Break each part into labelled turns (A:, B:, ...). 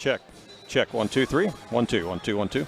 A: Check. Check. 1, 2, 3. 1, 2. 1, 2, 1, 2.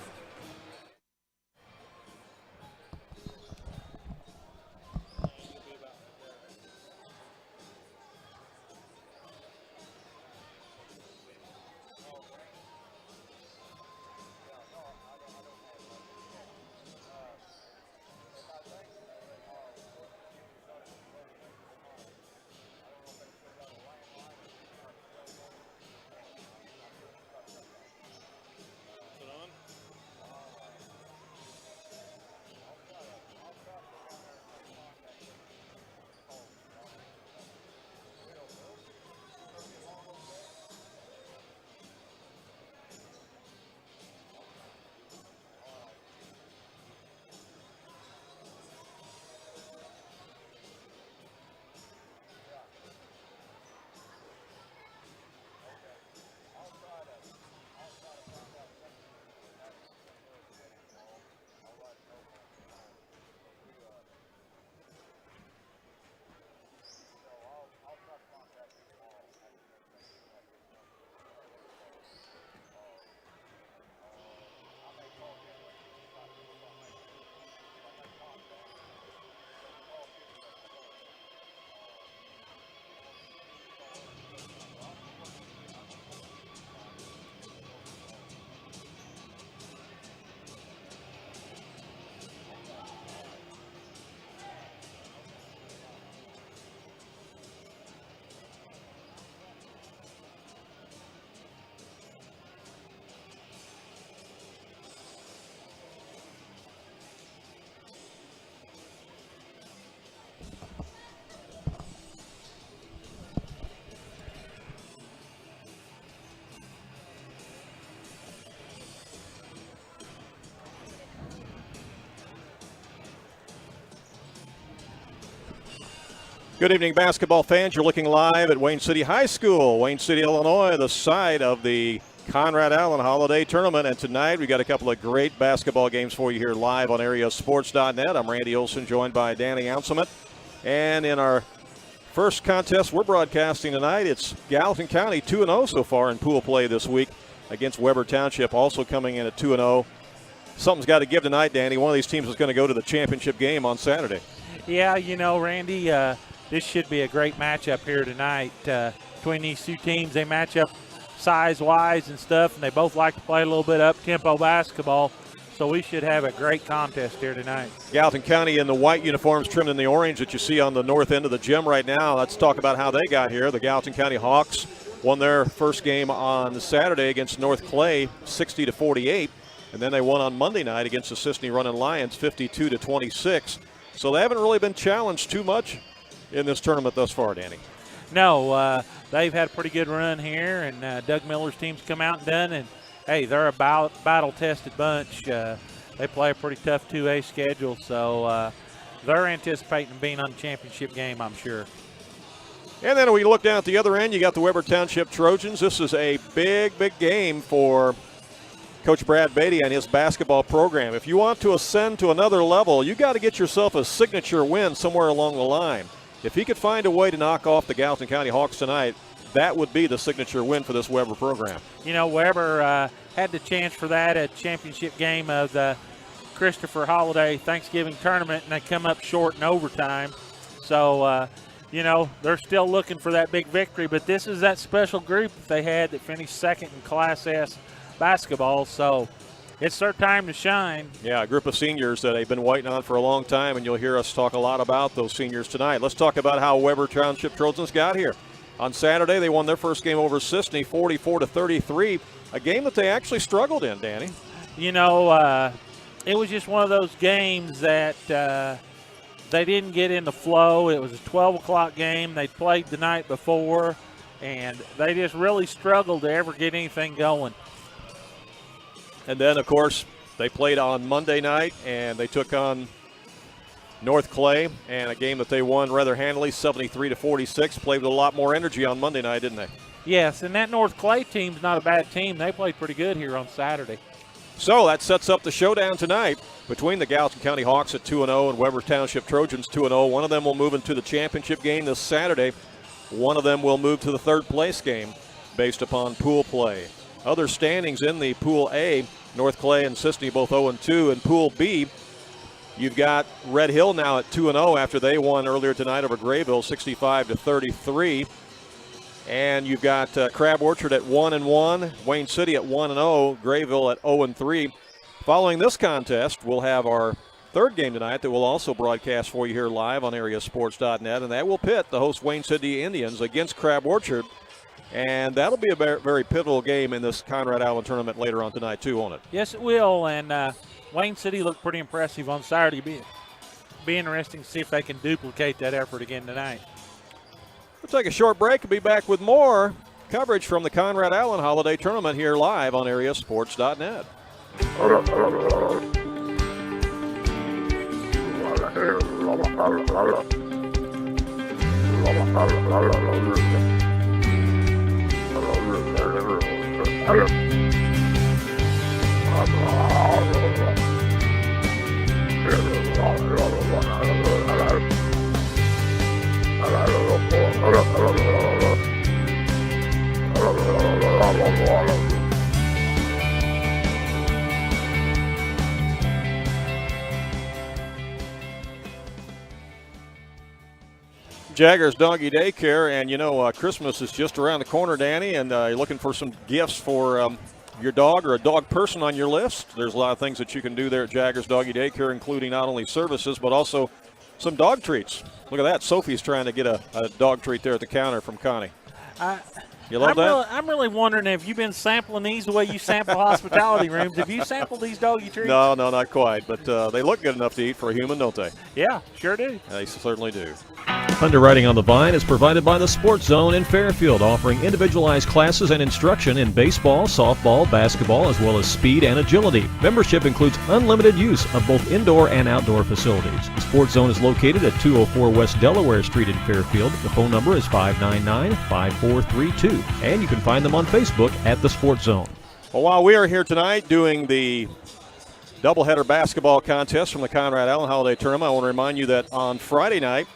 A: Good evening, basketball fans. You're looking live at Wayne City High School, Wayne City, Illinois, the site of the Conrad Allen Holiday Tournament. And tonight we got a couple of great basketball games for you here live on AreaSports.net. I'm Randy Olson, joined by Danny Anselment. And in our first contest we're broadcasting tonight, it's Gallatin County 2-0 so far in pool play this week against Weber Township, also coming in at 2-0. Something's got to give tonight, Danny. One of these teams is going to go to the championship game on Saturday.
B: Yeah, you know, Randy, this should be a great matchup here tonight between these two teams. They match up size-wise and stuff, and they both like to play a little bit up-tempo basketball. So we should have a great contest here tonight.
A: Gallatin County in the white uniforms trimmed in the orange that you see on the north end of the gym right now. Let's talk about how they got here. The Gallatin County Hawks won their first game on Saturday against North Clay, 60-48. And then they won on Monday night against the Sisney Running Lions, 52-26. So they haven't really been challenged too much in this tournament thus far, Danny.
B: No, they've had a pretty good run here, and Doug Miller's team's come out and done, and, hey, they're a battle-tested bunch. They play a pretty tough 2A schedule, so they're anticipating being on the championship game, I'm sure.
A: And then we look down at the other end, you got the Weber Township Trojans. This is a big, big game for Coach Brad Beatty and his basketball program. If you want to ascend to another level, you got to get yourself a signature win somewhere along the line. If he could find a way to knock off the Gallatin County Hawks tonight, that would be the signature win for this Weber program.
B: You know, Weber had the chance for that at championship game of the Christopher Holiday Thanksgiving tournament, and they come up short in overtime. So, you know, they're still looking for that big victory, but this is that special group that they had that finished second in Class S basketball. So it's their time to shine. Yeah,
A: a group of seniors that they've been waiting on for a long time, and you'll hear us talk a lot about those seniors tonight. Let's talk about how Weber Township Trojans got here. On Saturday, they won their first game over Sisney, 44-33, a game that they actually struggled in, Danny.
B: You know, it was just one of those games that they didn't get in the flow. It was a 12 o'clock game. They played the night before, and they just really struggled to ever get anything going.
A: And then, of course, they played on Monday night, and they took on North Clay, and a game that they won rather handily, 73-46. Played with a lot more energy on Monday night, didn't they?
B: Yes, and that North Clay team's not a bad team. They played pretty good here on Saturday.
A: So that sets up the showdown tonight between the Gallatin County Hawks at 2-0 and Weber Township Trojans 2-0. One of them will move into the championship game this Saturday. One of them will move to the third place game based upon pool play. other standings in the Pool A, North Clay and Sisney both 0-2. In Pool B, you've got Red Hill now at 2-0 after they won earlier tonight over Grayville, 65-33. And you've got Crab Orchard at 1-1, Wayne City at 1-0, Grayville at 0-3. Following this contest, we'll have our third game tonight that we'll also broadcast for you here live on AreaSports.net, and that will pit the host Wayne City Indians against Crab Orchard. And that'll be a very pivotal game in this Conrad Allen tournament later on tonight, too, won't it?
B: Yes, it will. And Wayne City looked pretty impressive on Saturday. Be interesting to see if they can duplicate that effort again tonight.
A: We'll take a short break and be back with more coverage from the Conrad Allen Holiday Tournament here live on AreaSports.net. Jaggers Doggy Daycare, and you know Christmas is just around the corner, Danny, and you're looking for some gifts for your dog or a dog person on your list. There's a lot of things that you can do there at Jaggers Doggy Daycare, including not only services but also some dog treats. Look at that. Sophie's trying to get a dog treat there at the counter from Connie. You love that?
B: I'm really wondering, have you been sampling these the way you sample hospitality rooms? Have you sampled these doggy treats?
A: No, not quite. But they look good enough to eat for a human, don't they?
B: Yeah, sure do.
A: They certainly do.
C: Underwriting on the Vine is provided by the Sports Zone in Fairfield, offering individualized classes and instruction in baseball, softball, basketball, as well as speed and agility. Membership includes unlimited use of both indoor and outdoor facilities. The Sports Zone is located at 204 West Delaware Street in Fairfield. The phone number is 599-5432, and you can find them on Facebook at the Sports Zone.
A: Well, while we are here tonight doing the doubleheader basketball contest from the Conrad Allen Holiday Tournament, I want to remind you that on Friday night,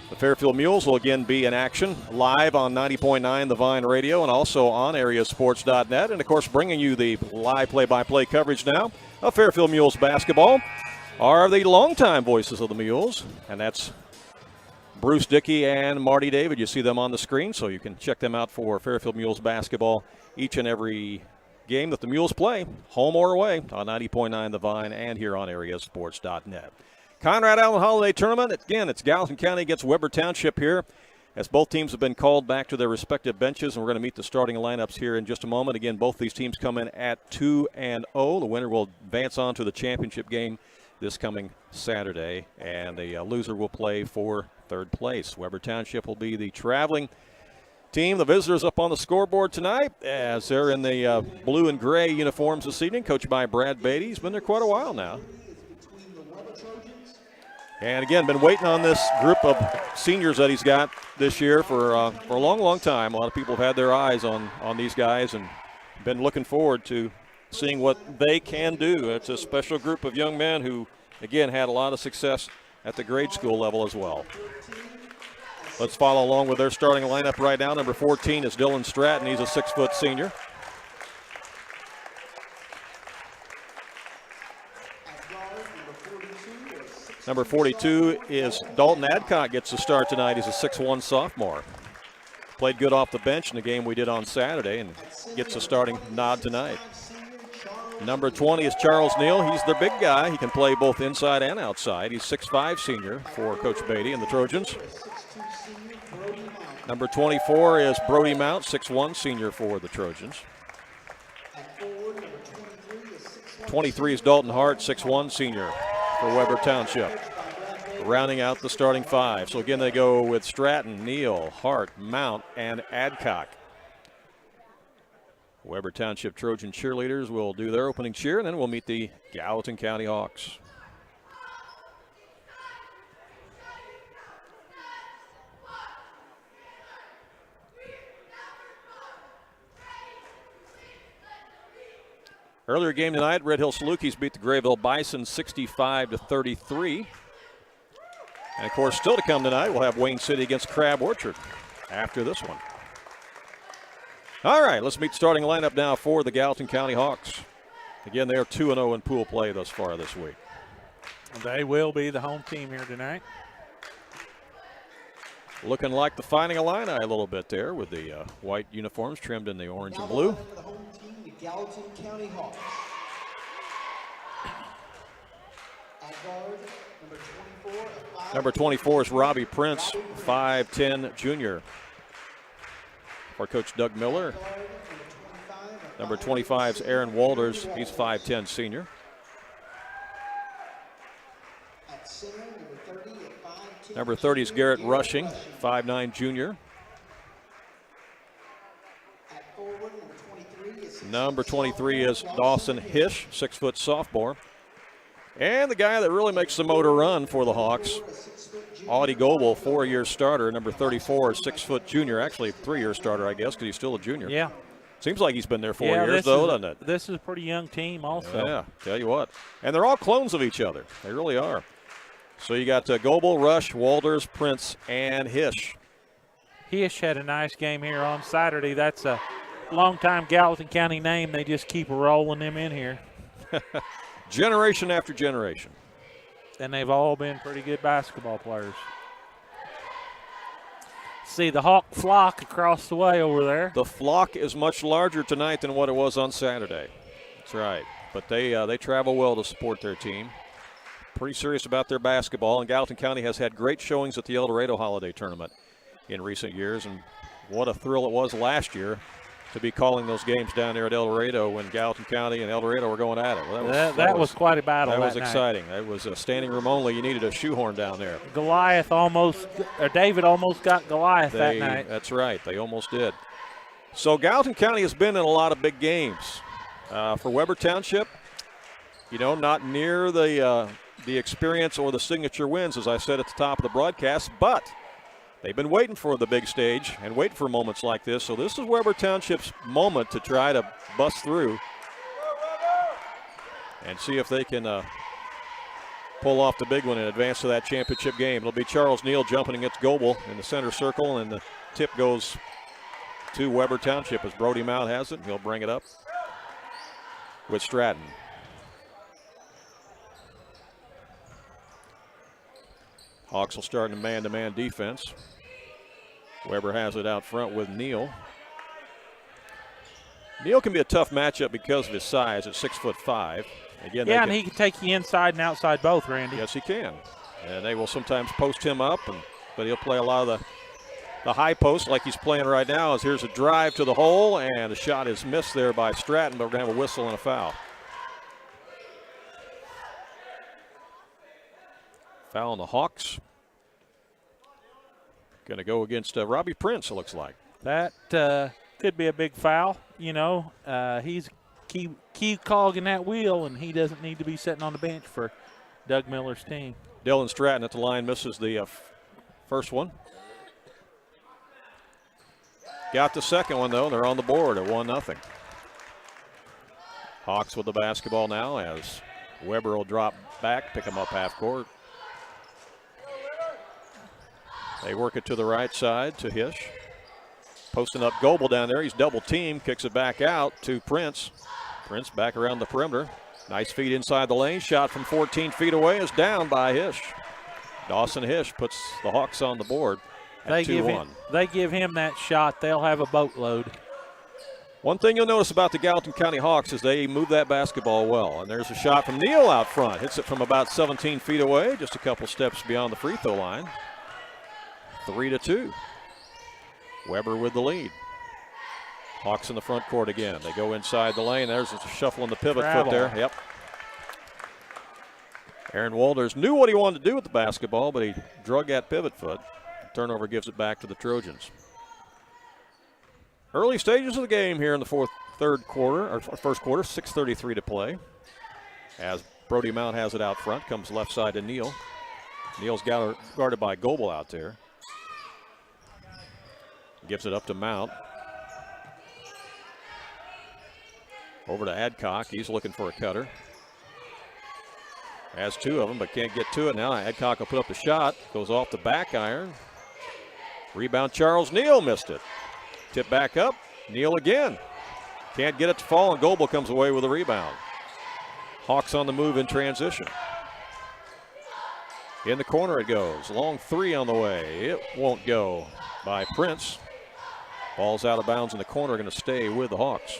A: the Fairfield Mules will again be in action live on 90.9 The Vine Radio and also on AreaSports.net. And, of course, bringing you the live play-by-play coverage now of Fairfield Mules basketball are the longtime voices of the Mules, and that's Bruce Dickey and Marty David. You see them on the screen, so you can check them out for Fairfield Mules basketball each and every game that the Mules play, home or away, on 90.9 The Vine and here on AreaSports.net. Conrad Allen Holiday Tournament, again, it's Gallatin County against Weber Township here, as both teams have been called back to their respective benches, and we're going to meet the starting lineups here in just a moment. Again, both these teams come in at 2-0. The winner will advance on to the championship game this coming Saturday, and the loser will play for third place. Weber Township will be the traveling team. The visitors up on the scoreboard tonight as they're in the blue and gray uniforms this evening, coached by Brad Beatty. He's been there quite a while now. And again, been waiting on this group of seniors that he's got this year for a long time. A lot of people have had their eyes on these guys and been looking forward to seeing what they can do. It's a special group of young men who, again, had a lot of success at the grade school level as well. Let's follow along with their starting lineup right now. Number 14 is Dylan Stratton. He's a 6-foot senior. Number 42 is Dalton Adcock, gets the start tonight. He's a 6'1 sophomore. Played good off the bench in the game we did on Saturday and gets a starting nod tonight. Number 20 is Charles Neal. He's the big guy. He can play both inside and outside. He's 6'5 senior for Coach Beatty and the Trojans. Number 24 is Brody Mount, 6'1 senior for the Trojans. 23 is Dalton Hart, 6'1 senior for Weber Township, rounding out the starting five. So again, they go with Stratton, Neal, Hart, Mount, and Adcock. Weber Township Trojan cheerleaders will do their opening cheer, and then we'll meet the Gallatin County Hawks. Earlier game tonight, Red Hill Salukis beat the Grayville Bison 65-33. And, of course, still to come tonight, we'll have Wayne City against Crab Orchard after this one. All right, let's meet starting lineup now for the Gallatin County Hawks. Again, they are 2-0 in pool play thus far this week.
B: They will be the home team here tonight.
A: Looking like the Fighting Illini a little bit there with the white uniforms trimmed in the orange and blue.
D: For the home team, the Gallatin County Hawks. At guard,
A: number 24 is Robbie Prince, 5'10" junior. For Coach Doug Miller. Number 25 is Aaron Walters. He's 5'10" senior. Number 30 is Garrett Rushing, 5'9" junior. Number 23 is Dawson Hish, 6-foot sophomore. And the guy that really makes the motor run for the Hawks, Audie Goebel, 4-year starter. Number 34 is 6-foot junior, actually 3-year starter, I guess, because he's still a junior.
B: Yeah.
A: Seems like he's been there 4 years, though, doesn't it?
B: This is a pretty young team also.
A: Yeah, tell you what. And they're all clones of each other. They really are. So you got Goebel, Rush, Walters, Prince, and Hish.
B: Hish had a nice game here on Saturday. That's a long-time Gallatin County name. They just keep rolling them in here.
A: Generation after generation.
B: And they've all been pretty good basketball players. See the Hawk flock across the way over there.
A: The flock is much larger tonight than what it was on Saturday. That's right. But they travel well to support their team. Pretty serious about their basketball, and Gallatin County has had great showings at the El Dorado Holiday Tournament in recent years, and what a thrill it was last year to be calling those games down there at El Dorado when Gallatin County and El Dorado were going at it. Well,
B: that was quite a battle.
A: That was
B: night.
A: exciting. That was a standing room only. You needed a shoehorn down there.
B: David almost got Goliath that night.
A: That's right. They almost did. So Gallatin County has been in a lot of big games. For Weber Township, not near the experience or the signature wins, as I said at the top of the broadcast, but they've been waiting for the big stage and waiting for moments like this. So this is Weber Township's moment to try to bust through and see if they can pull off the big one and advance to that championship game. It'll be Charles Neal jumping against Goebel in the center circle, and the tip goes to Weber Township as Brody Mount has it. He'll bring it up with Stratton. Hawks will start in a man-to-man defense. Weber has it out front with Neal. Neal can be a tough matchup because of his size at 6'5". Again,
B: and he can take you inside and outside both, Randy.
A: Yes, he can. And they will sometimes post him up, but he'll play a lot of the high post like he's playing right now. As here's a drive to the hole, and the shot is missed there by Stratton, but we're going to have a whistle and a foul. Foul on the Hawks. Going to go against Robbie Prince, it looks like.
B: That could be a big foul. He's key cog in that wheel, and he doesn't need to be sitting on the bench for Doug Miller's team.
A: Dylan Stratton at the line misses the first one. Got the second one, though. They're on the board at 1-0. Hawks with the basketball now as Weber will drop back, pick him up half court. They work it to the right side to Hish. Posting up Goebel down there. He's double teamed, kicks it back out to Prince. Prince back around the perimeter. Nice feed inside the lane. Shot from 14 feet away is down by Hish. Dawson Hish puts the Hawks on the board at 2-1.
B: They give him that shot, they'll have a boatload.
A: One thing you'll notice about the Gallatin County Hawks is they move that basketball well. And there's a shot from Neal out front. Hits it from about 17 feet away, just a couple steps beyond the free throw line. 3-2. Weber with the lead. Hawks in the front court again. They go inside the lane. There's a shuffle in the pivot foot there. Yep. Aaron Walters knew what he wanted to do with the basketball, but he drug that pivot foot. Turnover gives it back to the Trojans. Early stages of the game here in the first quarter, 6:33 to play. As Brody Mount has it out front, comes left side to Neal. Neal's guarded by Goebel out there. Gives it up to Mount. Over to Adcock. He's looking for a cutter. Has two of them, but can't get to it now. Adcock will put up the shot. Goes off the back iron. Rebound, Charles Neal missed it. Tip back up. Neal again. Can't get it to fall, and Goebel comes away with a rebound. Hawks on the move in transition. In the corner it goes. Long three on the way. It won't go by Prince. Ball's out of bounds in the corner, going to stay with the Hawks.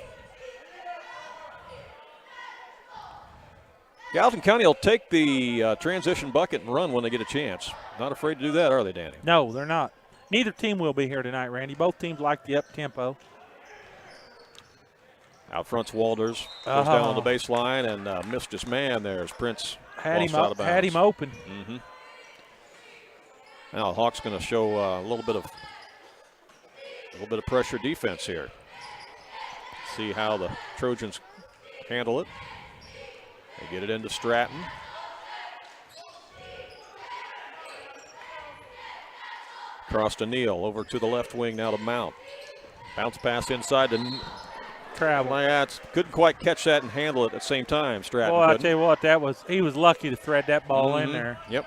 A: Gallatin County will take the transition bucket and run when they get a chance. Not afraid to do that, are they, Danny?
B: No, they're not. Neither team will be here tonight, Randy. Both teams like the up-tempo.
A: Out front's Walters. Goes down on the baseline and missed his man there as Prince
B: had
A: lost out of bounds.
B: Had him open.
A: Mm-hmm. Now Hawks going to show a little bit of pressure defense here. See how the Trojans handle it. They get it into Stratton. Cross to Neal, over to the left wing now to Mount. Bounce pass inside to
B: Travel.
A: Couldn't quite catch that and handle it at the same time, Stratton.
B: Well, I'll tell you what, he was lucky to thread that ball in there.
A: Yep.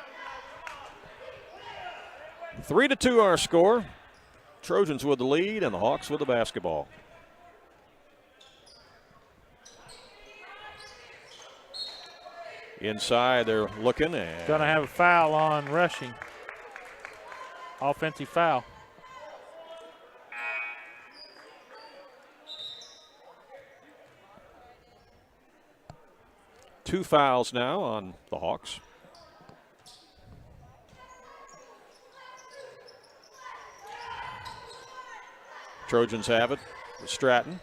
A: 3-2 our score. Trojans with the lead and the Hawks with the basketball. Inside, they're looking and
B: going to have a foul on rushing. Offensive foul.
A: Two fouls now on the Hawks. Trojans have it with Stratton.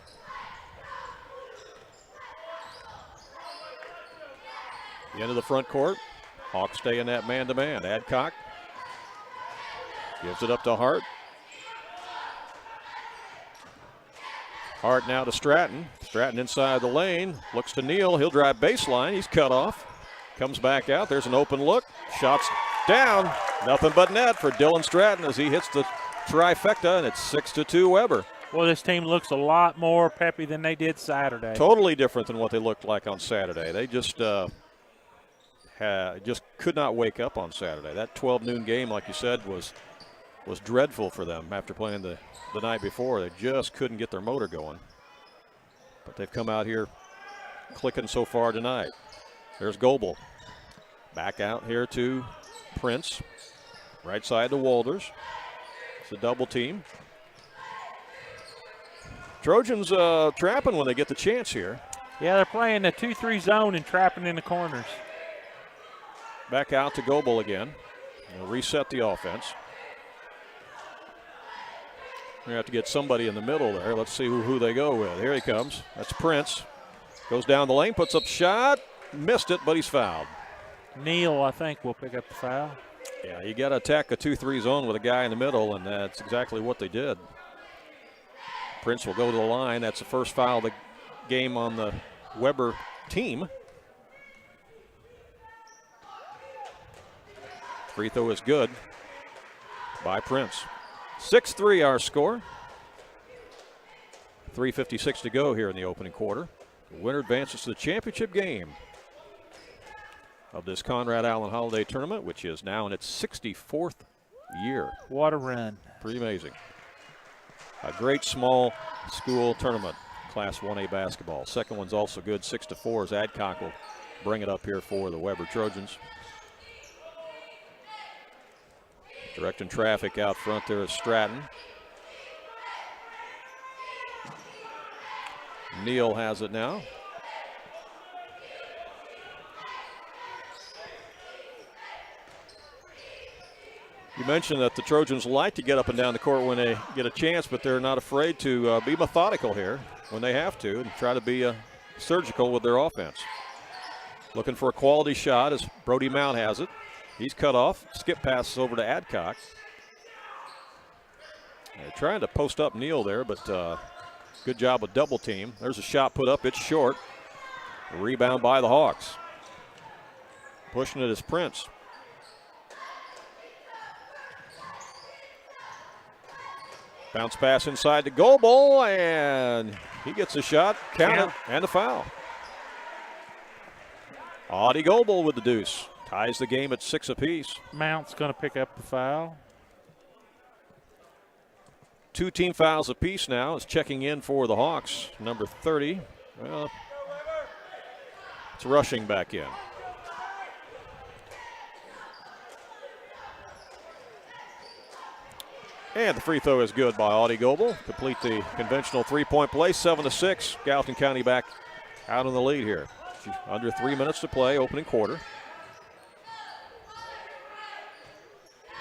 A: The end of the front court. Hawks stay in that man-to-man. Adcock gives it up to Hart. Hart now to Stratton. Stratton inside the lane. Looks to Neal. He'll drive baseline. He's cut off. Comes back out. There's an open look. Shots down. Nothing but net for Dylan Stratton as he hits the trifecta, and it's 6-2 Weber.
B: Well, this team looks a lot more peppy than they did Saturday.
A: Totally different than what they looked like on Saturday. They just could not wake up on Saturday. That 12 noon game, like you said, was dreadful for them after playing the night before. They just couldn't get their motor going. But they've come out here clicking so far tonight. There's Goebel. Back out here to Prince. Right side to Walters. It's a double team. Trojans trapping when they get the chance here.
B: Yeah, they're playing the 2-3 zone and trapping in the corners.
A: Back out to Goebel again. They'll reset the offense. We have to get somebody in the middle there. Let's see who they go with. Here he comes. That's Prince. Goes down the lane, puts up shot. Missed it, but he's fouled.
B: Neal, I think, will pick up the foul.
A: Yeah, you got to attack a 2-3 zone with a guy in the middle, and that's exactly what they did. Prince will go to the line. That's the first foul of the game on the Weber team. Free throw is good by Prince. 6-3 our score. 3:56 to go here in the opening quarter. The winner advances to the championship game of this Conrad Allen Holiday Tournament, which is now in its 64th year.
B: What a run.
A: Pretty amazing. A great small school tournament, Class 1A basketball. Second one's also good, 6-4 as Adcock will bring it up here for the Weber Trojans. Directing traffic out front there is Stratton. Neal has it now. You mentioned that the Trojans like to get up and down the court when they get a chance, but they're not afraid to be methodical here when they have to and try to be surgical with their offense. Looking for a quality shot as Brody Mount has it. He's cut off. Skip passes over to Adcock. They're trying to post up Neal there, but good job with double team. There's a shot put up. It's short. A rebound by the Hawks. Pushing it is Prince. Bounce pass inside to Goebel, and he gets a shot, count it, and a foul. Audie Goebel with the deuce. Ties the game at 6 apiece.
B: Mount's going to pick up the foul.
A: 2 team fouls apiece now. Is checking in for the Hawks, number 30. Well, it's rushing back in. And the free throw is good by Audie Goebel. Complete the conventional three-point play, 7-6. Gallatin County back out in the lead here. Under 3 minutes to play, opening quarter.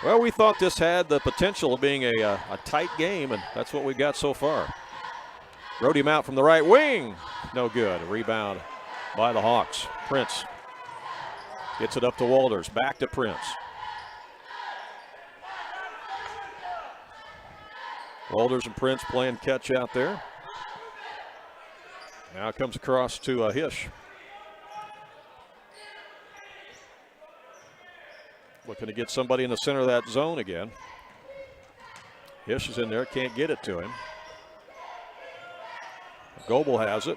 A: Well, we thought this had the potential of being a tight game, and that's what we got so far. Rode him out from the right wing. No good. A rebound by the Hawks. Prince gets it up to Walters. Back to Prince. Walters and Prince playing catch out there. Now it comes across to Hish. Looking to get somebody in the center of that zone again. Hish is in there, can't get it to him. Goebel has it.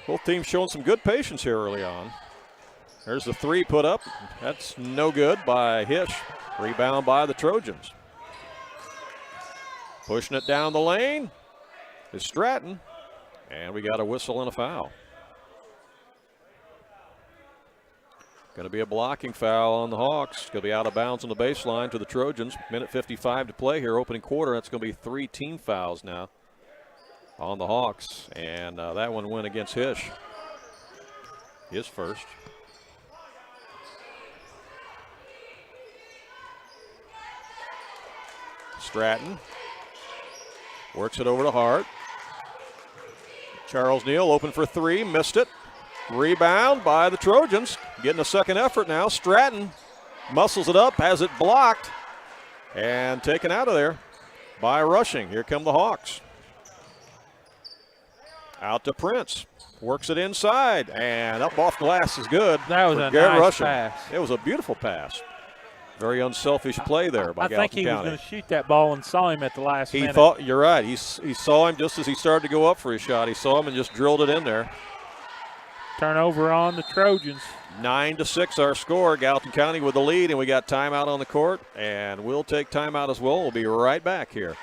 A: Both teams showing some good patience here early on. There's the three put up. That's no good by Hish. Rebound by the Trojans. Pushing it down the lane is Stratton. And we got a whistle and a foul. Going to be a blocking foul on the Hawks. Going to be out of bounds on the baseline to the Trojans. Minute 55 to play here, opening quarter. That's going to be 3 team fouls now on the Hawks. And that one went against Hish. His first. Stratton works it over to Hart. Charles Neal open for 3, missed it. Rebound by the Trojans. Getting a second effort now. Stratton muscles it up, has it blocked, and taken out of there by Rushing. Here come the Hawks. Out to Prince. Works it inside, and up off glass is good.
B: That was a nice
A: Rushing.
B: pass.
A: It was a beautiful pass. Very unselfish play there by Gallatin County.
B: I think he was going to shoot that ball and saw him at the last minute.
A: He thought, you're right. He saw him just as he started to go up for his shot. He saw him and just drilled it in there.
B: Turnover on the Trojans.
A: 9-6 our score. Gallatin County with the lead, and we got timeout on the court, and we'll take timeout as well. We'll be right back here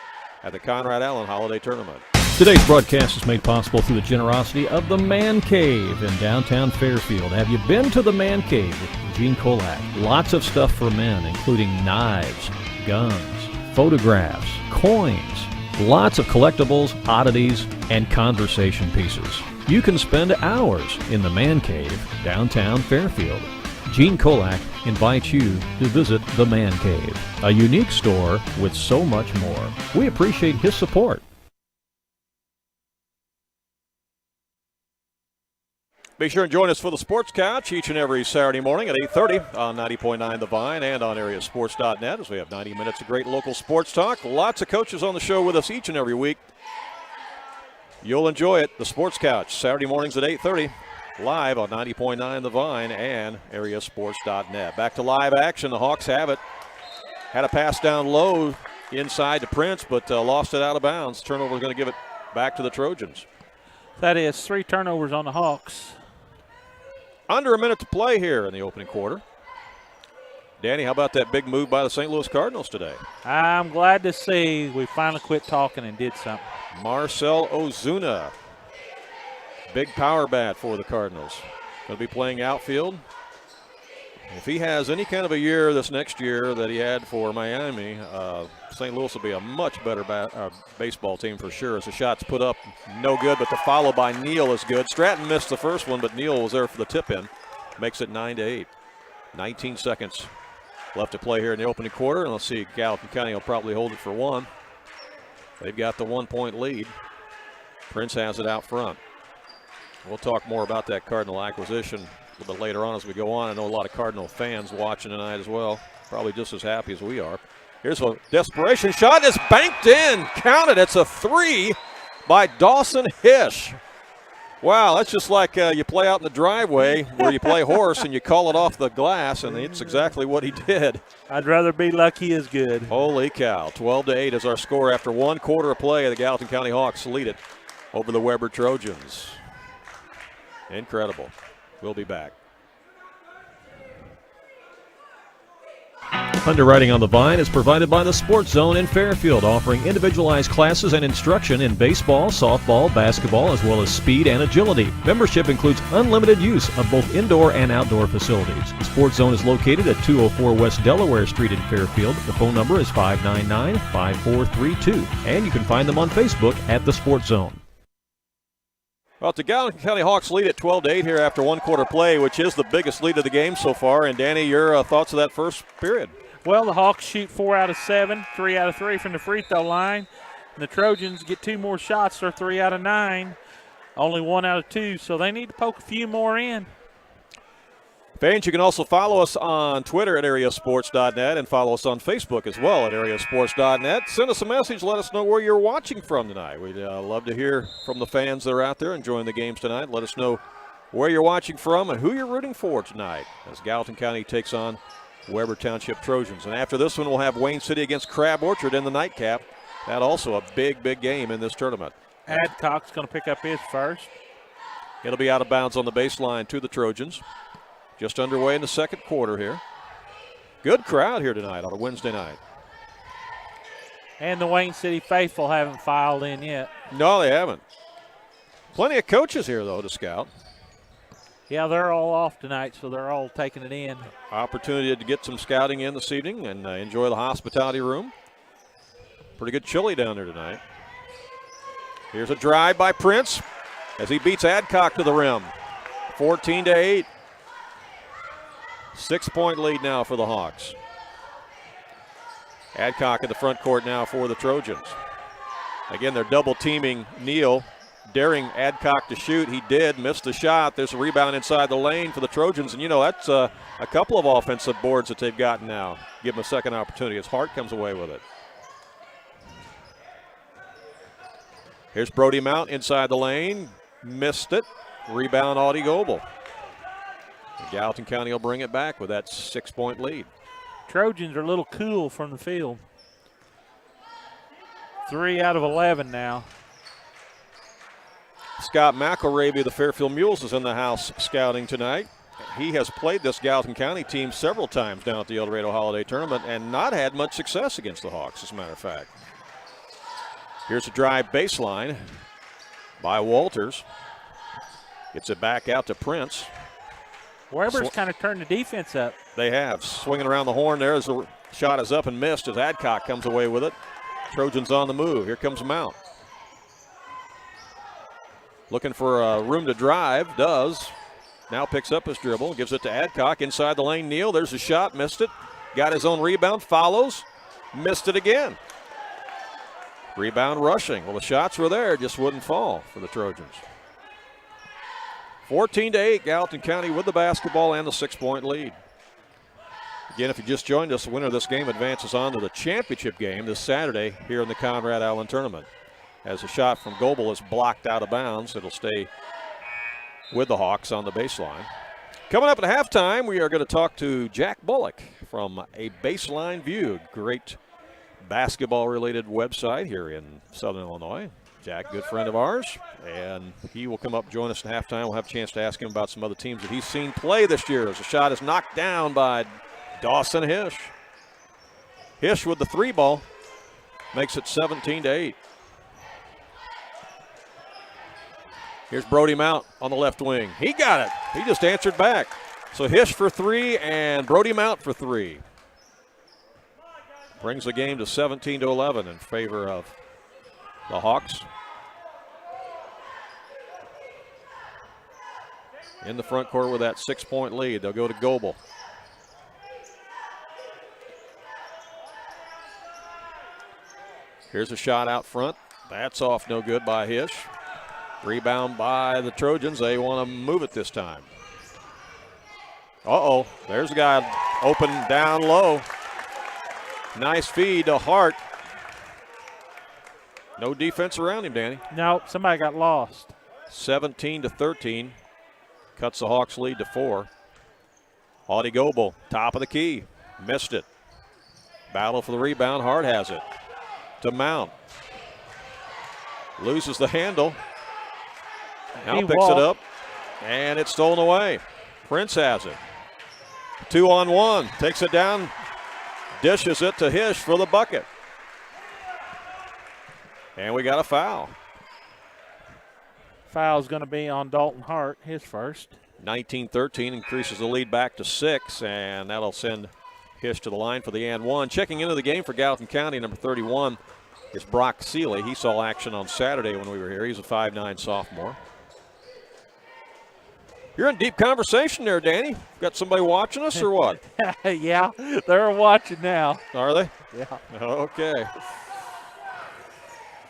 A: at the Conrad Allen Holiday Tournament.
C: Today's broadcast is made possible through the generosity of the Man Cave in downtown Fairfield. Have you been to the Man Cave with Gene Kolak? Lots of stuff for men, including knives, guns, photographs, coins, lots of collectibles, oddities, and conversation pieces. You can spend hours in the Man Cave, downtown Fairfield. Gene Kolak invites you to visit the Man Cave, a unique store with so much more. We appreciate his support.
A: Be sure and join us for the Sports Couch each and every Saturday morning at 8:30 on 90.9 The Vine and on AreaSports.net as we have 90 minutes of great local sports talk. Lots of coaches on the show with us each and every week. You'll enjoy it. The Sports Couch, Saturday mornings at 8:30, live on 90.9 The Vine and AreaSports.net. Back to live action. The Hawks have it. Had a pass down low inside to Prince, but lost it out of bounds. Turnover is going to give it back to the Trojans.
B: That is 3 turnovers on the Hawks.
A: Under a minute to play here in the opening quarter. Danny, how about that big move by the St. Louis Cardinals today?
B: I'm glad to see we finally quit talking and did something.
A: Marcel Ozuna, big power bat for the Cardinals. Going to be playing outfield. If he has any kind of a year this next year that he had for Miami, St. Louis will be a much better baseball team for sure. As the shot's put up, no good, but the follow by Neal is good. Stratton missed the first one, but Neal was there for the tip-in. Makes it 9-8. 19 seconds left to play here in the opening quarter, and let's see, Gallatin County will probably hold it for 1. They've got the 1-point lead. Prince has it out front. We'll talk more about that Cardinal acquisition a little bit later on as we go on. I know a lot of Cardinal fans watching tonight as well, probably just as happy as we are. Here's a desperation shot. It's banked in. Counted. It's a 3 by Dawson Hish. Wow, that's just like you play out in the driveway where you play horse and you call it off the glass, and it's exactly what he did.
B: I'd rather be lucky as good.
A: Holy cow. 12-8 is our score after 1 quarter of play. The Gallatin County Hawks lead it over the Weber Trojans. Incredible. We'll be back.
C: Underwriting on the Vine is provided by the Sports Zone in Fairfield, offering individualized classes and instruction in baseball, softball, basketball, as well as speed and agility. Membership includes unlimited use of both indoor and outdoor facilities. The Sports Zone is located at 204 West Delaware Street in Fairfield. The phone number is 599-5432, and you can find them on Facebook at the Sports Zone.
A: Well, the Gallatin County Hawks lead at 12-8 here after one quarter play, which is the biggest lead of the game so far. And Danny, your thoughts of that first period?
B: Well, the Hawks shoot 4 out of 7, 3 out of 3 from the free throw line. And the Trojans get 2 more shots. They're 3 out of 9, only 1 out of 2. So they need to poke a few more in.
A: Fans, you can also follow us on Twitter at AreaSports.net and follow us on Facebook as well at AreaSports.net. Send us a message. Let us know where you're watching from tonight. We'd love to hear from the fans that are out there enjoying the games tonight. Let us know where you're watching from and who you're rooting for tonight as Gallatin County takes on Weber Township Trojans. And after this one, we'll have Wayne City against Crab Orchard in the nightcap. That also a big, big game in this tournament.
B: Adcock's going to pick up his first.
A: It'll be out of bounds on the baseline to the Trojans. Just underway in the second quarter here. Good crowd here tonight on a Wednesday night.
B: And the Wayne City faithful haven't filed in yet.
A: No, they haven't. Plenty of coaches here, though, to scout.
B: Yeah, they're all off tonight, so they're all taking it in.
A: Opportunity to get some scouting in this evening and enjoy the hospitality room. Pretty good chili down there tonight. Here's a drive by Prince as he beats Adcock to the rim. 14-8. 6-point lead now for the Hawks. Adcock in the front court now for the Trojans. Again, they're double teaming Neal, daring Adcock to shoot. He did, missed the shot. There's a rebound inside the lane for the Trojans. And, you know, that's a couple of offensive boards that they've gotten now. Give them a second opportunity as Hart comes away with it. Here's Brody Mount inside the lane. Missed it. Rebound, Audie Goebel. Gallatin County will bring it back with that 6-point lead.
B: Trojans are a little cool from the field. 3 out of 11 now.
A: Scott McElravy of the Fairfield Mules is in the house scouting tonight. He has played this Gallatin County team several times down at the El Dorado Holiday Tournament and not had much success against the Hawks, as a matter of fact. Here's a drive baseline by Walters. Gets it back out to Prince.
B: Weber's kind of turned the defense up.
A: They have. Swinging around the horn there as the shot is up and missed as Adcock comes away with it. Trojans on the move. Here comes Mount. Looking for room to drive. Does. Now picks up his dribble. Gives it to Adcock. Inside the lane, Neal. There's a shot. Missed it. Got his own rebound. Follows. Missed it again. Rebound rushing. Well, the shots were there. Just wouldn't fall for the Trojans. 14-8, Gallatin County with the basketball and the 6-point lead. Again, if you just joined us, the winner of this game advances on to the championship game this Saturday here in the Conrad Allen Tournament. As a shot from Goebel is blocked out of bounds, it'll stay with the Hawks on the baseline. Coming up at halftime, we are going to talk to Jack Bullock from A Baseline View, great basketball-related website here in Southern Illinois. Jack, good friend of ours, and he will come up and join us at halftime. We'll have a chance to ask him about some other teams that he's seen play this year as the shot is knocked down by Dawson Hish. Hish with the 3 ball makes it 17-8. Here's Brody Mount on the left wing. He got it. He just answered back. So Hish for 3 and Brody Mount for 3. Brings the game to 17-11 in favor of the Hawks. In the front court with that 6-point lead. They'll go to Goebel. Here's a shot out front. That's off no good by Hish. Rebound by the Trojans. They want to move it this time. Uh-oh. There's a guy open down low. Nice feed to Hart. No defense around him, Danny.
B: No, somebody got lost.
A: 17-13. Cuts the Hawks lead to 4. Audie Goebel, top of the key. Missed it. Battle for the rebound. Hart has it. To Mount. Loses the handle. Now picks it up. And it's stolen away. Prince has it. 2-on-1. Takes it down. Dishes it to Hish for the bucket. And we got a foul.
B: Foul's going to be on Dalton Hart, his first.
A: 19-13 increases the lead back to 6, and that'll send Hish to the line for the and one. Checking into the game for Gallatin County, number 31, is Brock Seeley. He saw action on Saturday when we were here. He's a 5'9" sophomore. You're in deep conversation there, Danny. Got somebody watching us or what?
B: Yeah, they're watching now.
A: Are they?
B: Yeah.
A: Okay.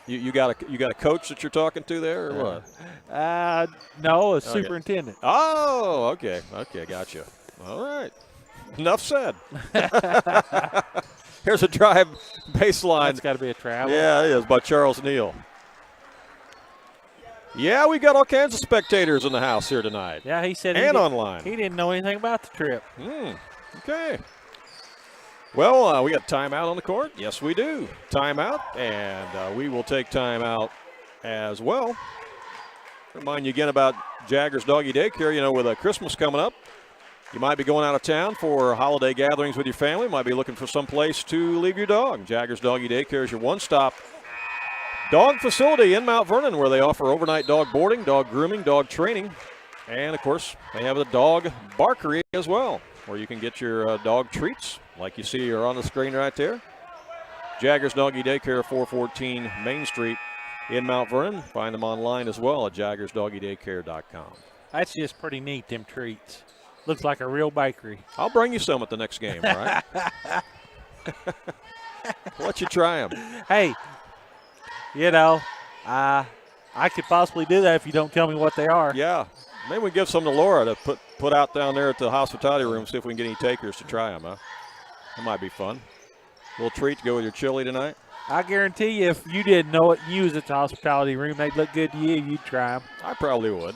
A: You got a coach that you're talking to there or what?
B: No, a superintendent.
A: Oh, okay. Okay, gotcha. All right. Enough said. Here's a drive baseline.
B: That's got to be a travel.
A: Yeah, it is, by Charles Neal. Yeah, we got all kinds of spectators in the house here tonight.
B: Yeah, he said
A: online.
B: He didn't know anything about the trip.
A: Okay. Well, we got timeout on the court. Yes, we do. Timeout, and we will take timeout as well. Remind you again about Jaggers Doggy Daycare. You know, with Christmas coming up, you might be going out of town for holiday gatherings with your family. Might be looking for some place to leave your dog. Jaggers Doggy Daycare is your one-stop dog facility in Mount Vernon, where they offer overnight dog boarding, dog grooming, dog training, and, of course, they have a dog barkery as well, where you can get your dog treats, like you see are on the screen right there. Jaggers Doggy Daycare, 414 Main Street in Mount Vernon. Find them online as well at jaggersdoggydaycare.com.
B: That's just pretty neat, them treats. Looks like a real bakery.
A: I'll bring you some at the next game, all right? Let you try them.
B: Hey, you know, I could possibly do that if you don't tell me what they are.
A: Yeah. Maybe we give some to Laura to put out down there at the hospitality room, see if we can get any takers to try them, huh? That might be fun. A little treat to go with your chili tonight.
B: I guarantee you if you didn't know it and you was at the hospitality room, they'd look good to you, you'd try them.
A: I probably would.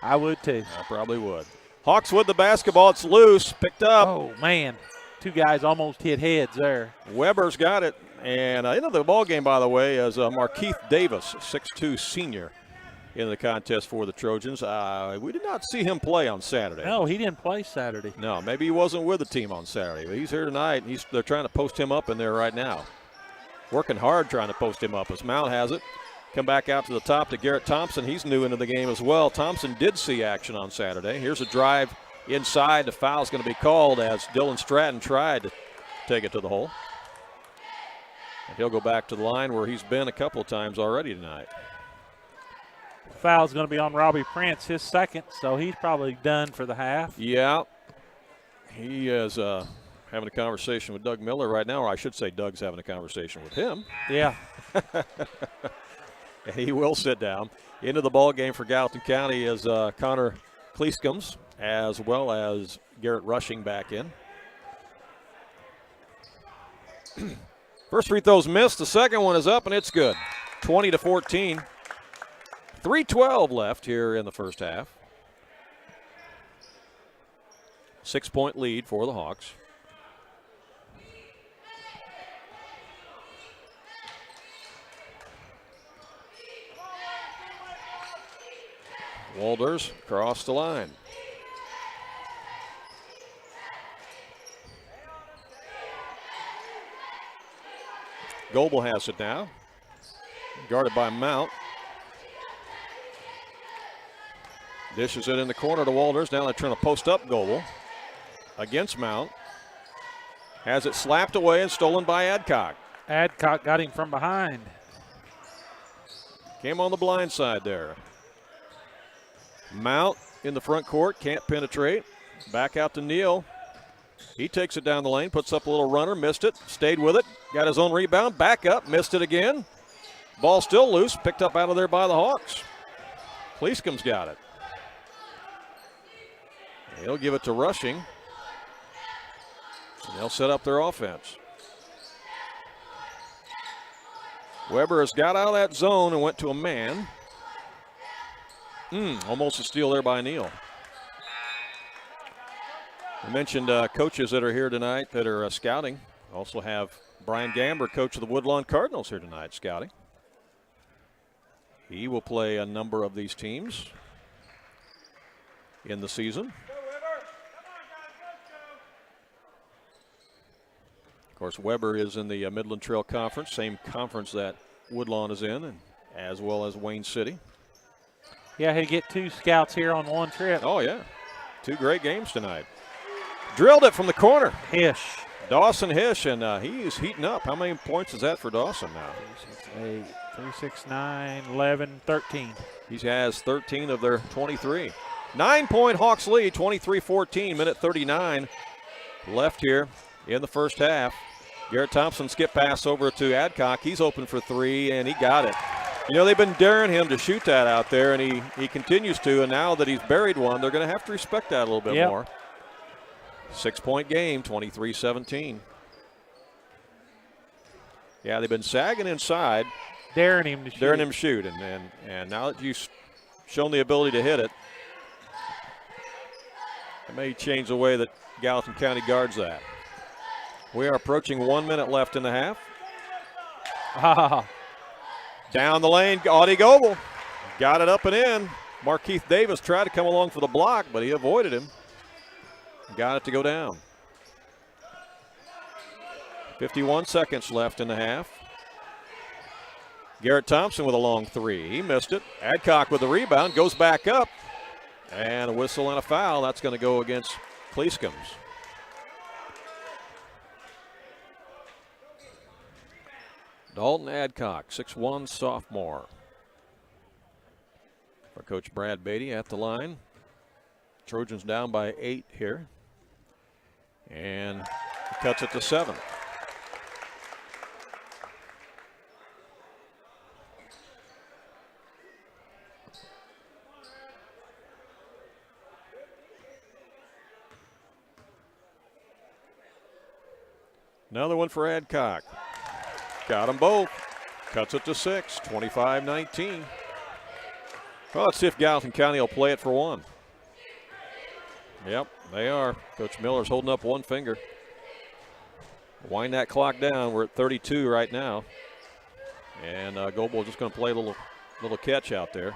B: I would too.
A: I probably would. Hawks with the basketball. It's loose. Picked up.
B: Oh, man. Two guys almost hit heads there.
A: Weber's got it. And into the ball game, by the way, is Markeith Davis, 6'2" senior, in the contest for the Trojans. We did not see him play on Saturday.
B: No, he didn't play Saturday.
A: No, maybe he wasn't with the team on Saturday, but he's here tonight. They're trying to post him up in there right now. Working hard trying to post him up as Mount has it. Come back out to the top to Garrett Thompson. He's new into the game as well. Thompson did see action on Saturday. Here's a drive inside. The foul's going to be called as Dylan Stratton tried to take it to the hole. And he'll go back to the line where he's been a couple of times already tonight.
B: Foul's going to be on Robbie Prince, his second, so he's probably done for the half.
A: Yeah. He is having a conversation with Doug Miller right now, or I should say Doug's having a conversation with him.
B: Yeah.
A: And he will sit down. Into the ball game for Gallatin County is Connor Cleeskums, as well as Garrett Rushing back in. First free throw's missed. The second one is up, and it's good. 20-14. 3:12 left here in the first half. 6-point lead for the Hawks. Walters across the line. Goebel has it now. Guarded by Mount. Dishes it in the corner to Walters. Now they're trying to post up Goebel against Mount. Has it slapped away and stolen by Adcock.
B: Adcock got him from behind.
A: Came on the blind side there. Mount in the front court, can't penetrate. Back out to Neal. He takes it down the lane, puts up a little runner, missed it, stayed with it, got his own rebound, back up, missed it again. Ball still loose, picked up out of there by the Hawks. Cleescom's got it. He'll give it to Rushing. And they'll set up their offense. Weber has got out of that zone and went to a man. Almost a steal there by Neal. I mentioned coaches that are here tonight that are scouting. Also have Brian Gamber, coach of the Woodlawn Cardinals, here tonight scouting. He will play a number of these teams in the season. course, Weber is in the Midland Trail Conference, same conference that Woodlawn is in, and as well as Wayne City.
B: Yeah, he get 2 scouts here on one trip.
A: Oh, yeah. 2 great games tonight. Drilled it from the corner.
B: Hish.
A: Dawson Hish, and he is heating up. How many points is that for Dawson now?
B: 8, 3, 6, 9, 11, 13.
A: He has 13 of their 23. 9-point Hawks lead, 23-14, minute 39 left here in the first half. Garrett Thompson skip pass over to Adcock. He's open for 3, and he got it. You know, they've been daring him to shoot that out there, and he continues to, and now that he's buried one, they're going to have to respect that a little bit more. 6-point game, 23-17. Yeah, they've been sagging inside.
B: Daring him to shoot.
A: Daring him to shoot, and now that you've shown the ability to hit it, it may change the way that Gallatin County guards that. We are approaching 1 minute left in the half. Down the lane, Audie Goebel got it up and in. Markeith Davis tried to come along for the block, but he avoided him. Got it to go down. 51 seconds left in the half. Garrett Thompson with a long 3. He missed it. Adcock with the rebound, goes back up. And a whistle and a foul. That's going to go against Cleescombs. Dalton Adcock, 6'1", sophomore. For Coach Brad Beatty at the line. Trojans down by 8 here. And he cuts it to 7. Another one for Adcock. Got them both. Cuts it to 6, 25-19. Well, let's see if Gallatin County will play it for 1. Yep, they are. Coach Miller's holding up one finger. Wind that clock down. We're at 32 right now. And Goebel just going to play a little catch out there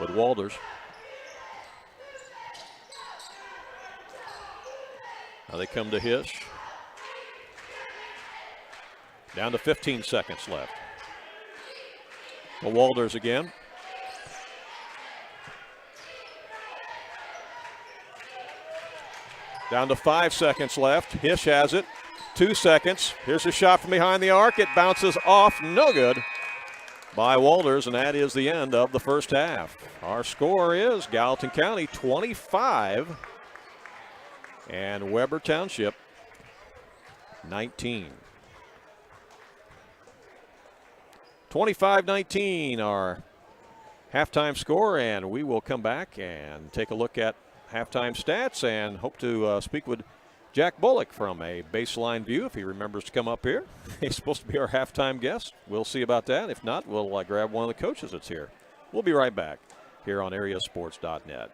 A: with Walters. Now they come to Hish. Down to 15 seconds left. Well, Walters again. Down to 5 seconds left. Hish has it. 2 seconds. Here's a shot from behind the arc. It bounces off. No good by Walters, and that is the end of the first half. Our score is Gallatin County 25 and Weber Township 19. 25-19 our halftime score, and we will come back and take a look at halftime stats and hope to speak with Jack Bullock from a baseline view if he remembers to come up here. He's supposed to be our halftime guest. We'll see about that. If not, we'll grab one of the coaches that's here. We'll be right back here on AreaSports.net.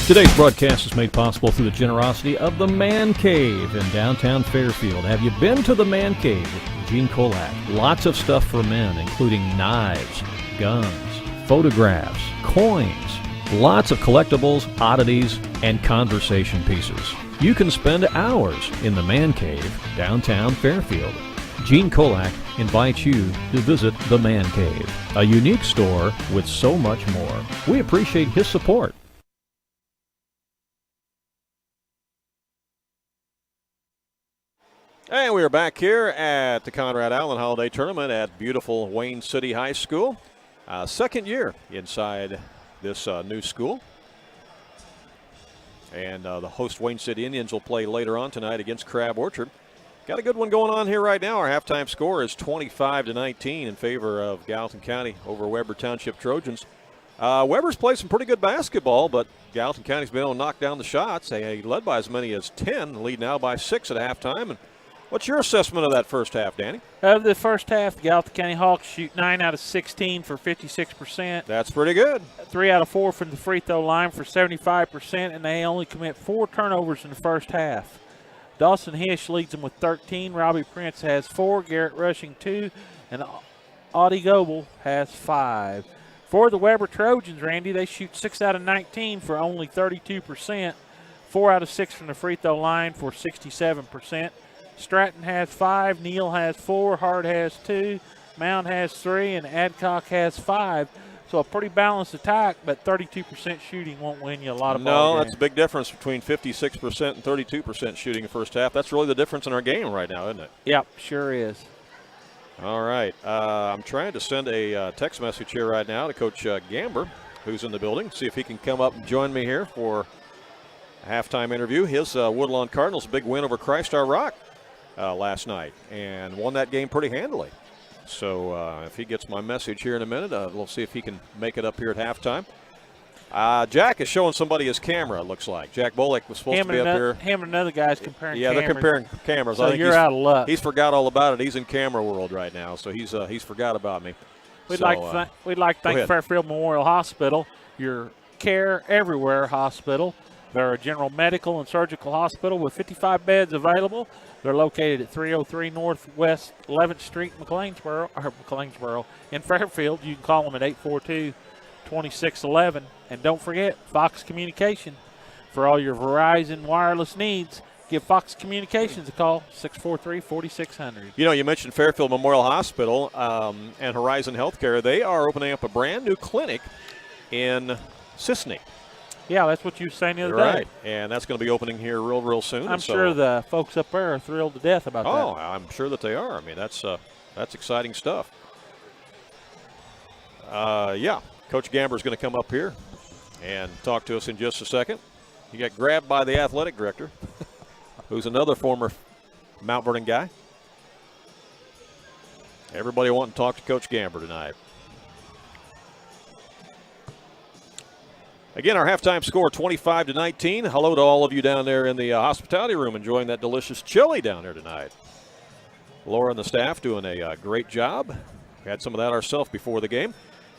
C: Today's broadcast is made possible through the generosity of the Man Cave in downtown Fairfield. Have you been to the Man Cave with Gene Kolak? Lots of stuff for men, including knives, guns, photographs, coins, lots of collectibles, oddities, and conversation pieces. You can spend hours in the Man Cave, downtown Fairfield. Gene Kolak invites you to visit the Man Cave, a unique store with so much more. We appreciate his support.
A: And we are back here at the Conrad Allen Holiday Tournament at beautiful Wayne City High School. Second year inside this new school. And the host Wayne City Indians will play later on tonight against Crab Orchard. Got a good one going on here right now. Our halftime score is 25-19 in favor of Gallatin County over Weber Township Trojans. Weber's played some pretty good basketball, but Gallatin County's been able to knock down the shots. They led by as many as 10, lead now by 6 at halftime. And what's your assessment of that first half, Danny?
B: Of the first half, the Gallatin County Hawks shoot 9 out of 16 for 56%.
A: That's pretty good.
B: 3 out of 4 from the free throw line for 75%, and they only commit 4 turnovers in the first half. Dawson Hish leads them with 13. Robbie Prince has 4. Garrett Rushing 2. And Audie Goebel has 5. For the Weber Trojans, Randy, they shoot 6 out of 19 for only 32%. 4 out of 6 from the free throw line for 67%. Stratton has 5. Neal has 4. Hart has 2. Mound has 3. And Adcock has 5. So a pretty balanced attack, but 32% shooting won't win you a lot of ball games.
A: No, that's a big difference between 56% and 32% shooting in the first half. That's really the difference in our game right now, isn't it?
B: Yep, sure is.
A: All right. I'm trying to send a text message here right now to Coach Gamber, who's in the building, see if he can come up and join me here for a halftime interview. His Woodlawn Cardinals, big win over Christ Our Rock last night, and won that game pretty handily. So if he gets my message here in a minute, we'll see if he can make it up here at halftime. Jack is showing somebody his camera, it looks like. Jack Bullock was supposed to be up here.
B: Him and another guy's comparing
A: cameras.
B: they're
A: comparing cameras.
B: So
A: I think
B: you're out of luck.
A: He's forgot all about it. He's in camera world right now, so he's forgot about me.
B: We'd like to thank Fairfield Memorial Hospital, your care everywhere hospital. They're a general medical and surgical hospital with 55 beds available. They're located at 303 Northwest 11th Street, McLeansboro. In Fairfield, you can call them at 842-2611. And don't forget, Fox Communication. For all your Verizon wireless needs, give Fox Communications a call, 643-4600.
A: You know, you mentioned Fairfield Memorial Hospital and Horizon Healthcare. They are opening up a brand-new clinic in Sisney.
B: Yeah, that's what you were saying the other day.
A: Right, and that's going to be opening here real soon.
B: I'm sure the folks up there are thrilled to death about that.
A: Oh, I'm sure that they are. I mean, that's exciting stuff. Yeah, Coach Gamber is going to come up here and talk to us in just a second. He got grabbed by the athletic director, who's another former Mount Vernon guy. Everybody wanting to talk to Coach Gamber tonight. Again, our halftime score, 25-19. Hello to all of you down there in the hospitality room enjoying that delicious chili down there tonight. Laura and the staff doing a great job. We had some of that ourselves before the game.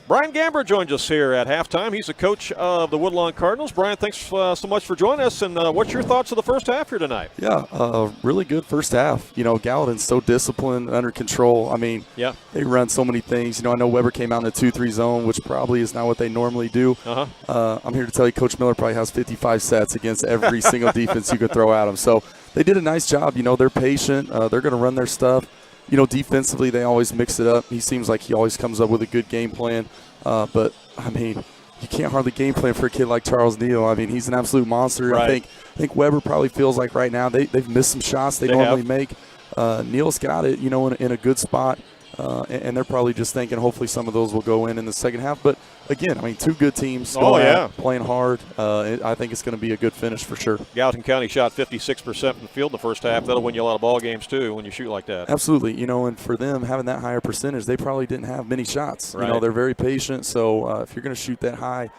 A: Brian Gamber joins us here at halftime. He's the coach of the Woodlawn Cardinals. Brian, thanks so much for joining us. And what's your thoughts of the first half here tonight?
E: Yeah, really good first half. You know, Gallatin's so disciplined, under control. I mean,
A: yeah,
E: they run so many things. You know, I know Weber came out in the 2-3 zone, which probably is not what they normally do. I'm here to tell you Coach Miller probably has 55 sets against every single defense you could throw at him. So they did a nice job. You know, they're patient. They're going to run their stuff. You know, defensively, they always mix it up. He seems like he always comes up with a good game plan. But, I mean, you can't hardly game plan for a kid like Charles Neal. I mean, he's an absolute monster.
A: Right.
E: I think Weber probably feels like right now they've missed some shots they normally make. Neal's got it, you know, in a good spot. And they're probably just thinking hopefully some of those will go in the second half. But, again, I mean, two good teams playing hard. I think it's going to be a good finish for sure.
A: Gallatin County shot 56% from the field in the first half. That'll win you a lot of ball games, too, when you shoot like that.
E: Absolutely. You know, and for them, having that higher percentage, they probably didn't have many shots.
A: Right.
E: You know, they're very patient. So if you're going to shoot that high,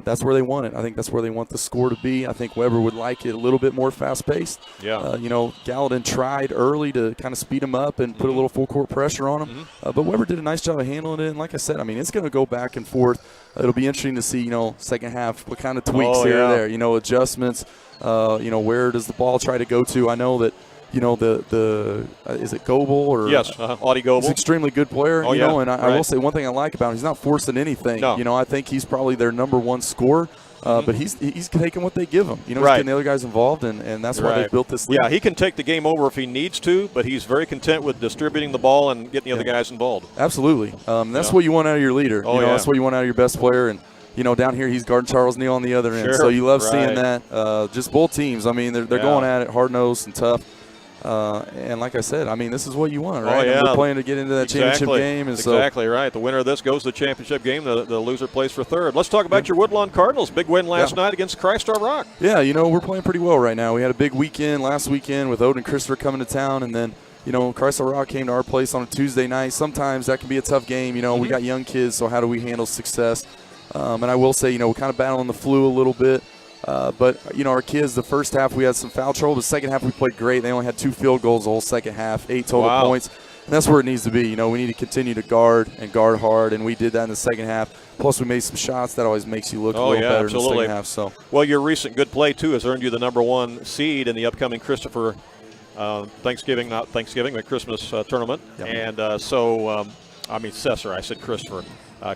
E: that's where they want it. I think that's where they want the score to be. I think Weber would like it a little bit more fast-paced.
A: Yeah.
E: You know, Gallatin tried early to kind of speed them up and put a little full-court pressure on them. But Weber did a nice job of handling it. And like I said, I mean, it's going to go back and forth. It'll be interesting to see, you know, second half, what kind of tweaks here or there. You know, adjustments. You know, where does the ball try to go to? I know that, you know, is it Goebel or
A: Audie Goebel?
E: He's an extremely good player, you know, and I will say one thing I like about him, he's not forcing anything.
A: No.
E: You know, I think he's probably their number one scorer, but he's taking what they give him. You know, he's getting the other guys involved, and that's why they've built this league.
A: Yeah, he can take the game over if he needs to, but he's very content with distributing the ball and getting the other guys involved.
E: Absolutely. That's what you want out of your leader. You know, that's what you want out of your best player. And you know, down here he's guarding Charles Neal on the other end. So you love seeing that. Just both teams. I mean, they're going at it hard-nosed and tough. And like I said, I mean, this is what you want, right?
A: Oh, yeah.
E: We're playing to get into that championship game. And
A: exactly right. The winner of this goes to the championship game. The loser plays for third. Let's talk about your Woodlawn Cardinals. Big win last night against Christ Our Rock.
E: Yeah, we're playing pretty well right now. We had a big weekend last weekend with Odin and Christopher coming to town, and then Christ Our Rock came to our place on a Tuesday night. Sometimes that can be a tough game. We got young kids, so how do we handle success? And I will say, we're kind of battling the flu a little bit. But, our kids, the first half we had some foul trouble. The second half we played great. They only had 2 field goals the whole second half, 8 total points. And that's where it needs to be. We need to continue to guard and guard hard, and we did that in the second half. Plus, we made some shots. That always makes you look a little better
A: absolutely.
E: in the second half. So,
A: well, your recent good play, too, has earned you the #1 seed in the upcoming Christopher Christmas tournament.
E: Yep.
A: And Cesar, I said Christopher.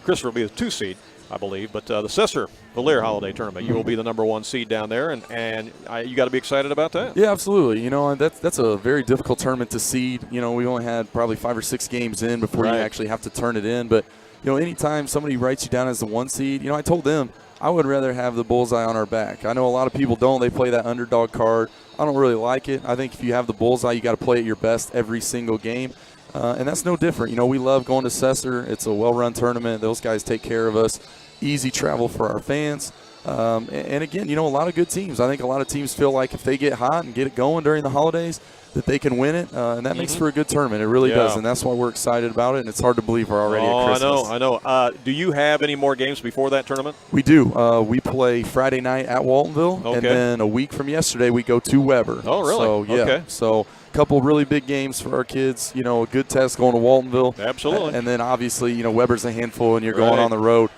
A: Christopher will be the 2 seed, I believe. But the Cesar Valier Holiday Tournament, you will be the #1 seed down there, and you got to be excited about that.
E: Yeah, absolutely. That's a very difficult tournament to seed. We only had probably 5 or 6 games in before you actually have to turn it in. But, anytime somebody writes you down as the 1 seed, I told them I would rather have the bullseye on our back. I know a lot of people don't. They play that underdog card. I don't really like it. I think if you have the bullseye, you got to play at your best every single game. And that's no different. We love going to Cesar. It's a well-run tournament. Those guys take care of us. Easy travel for our fans. And again, a lot of good teams. I think a lot of teams feel like if they get hot and get it going during the holidays, that they can win it. And that makes for a good tournament. It really does. And that's why we're excited about it. And it's hard to believe we're already at Christmas.
A: I know. Do you have any more games before that tournament?
E: We do. We play Friday night at Waltonville.
A: Okay.
E: And then a week from yesterday, we go to Weber.
A: Oh, really?
E: So, yeah. Okay. So, couple really big games for our kids. A good test going to Waltonville.
A: Absolutely.
E: And then obviously, Weber's a handful, and you're going on the road.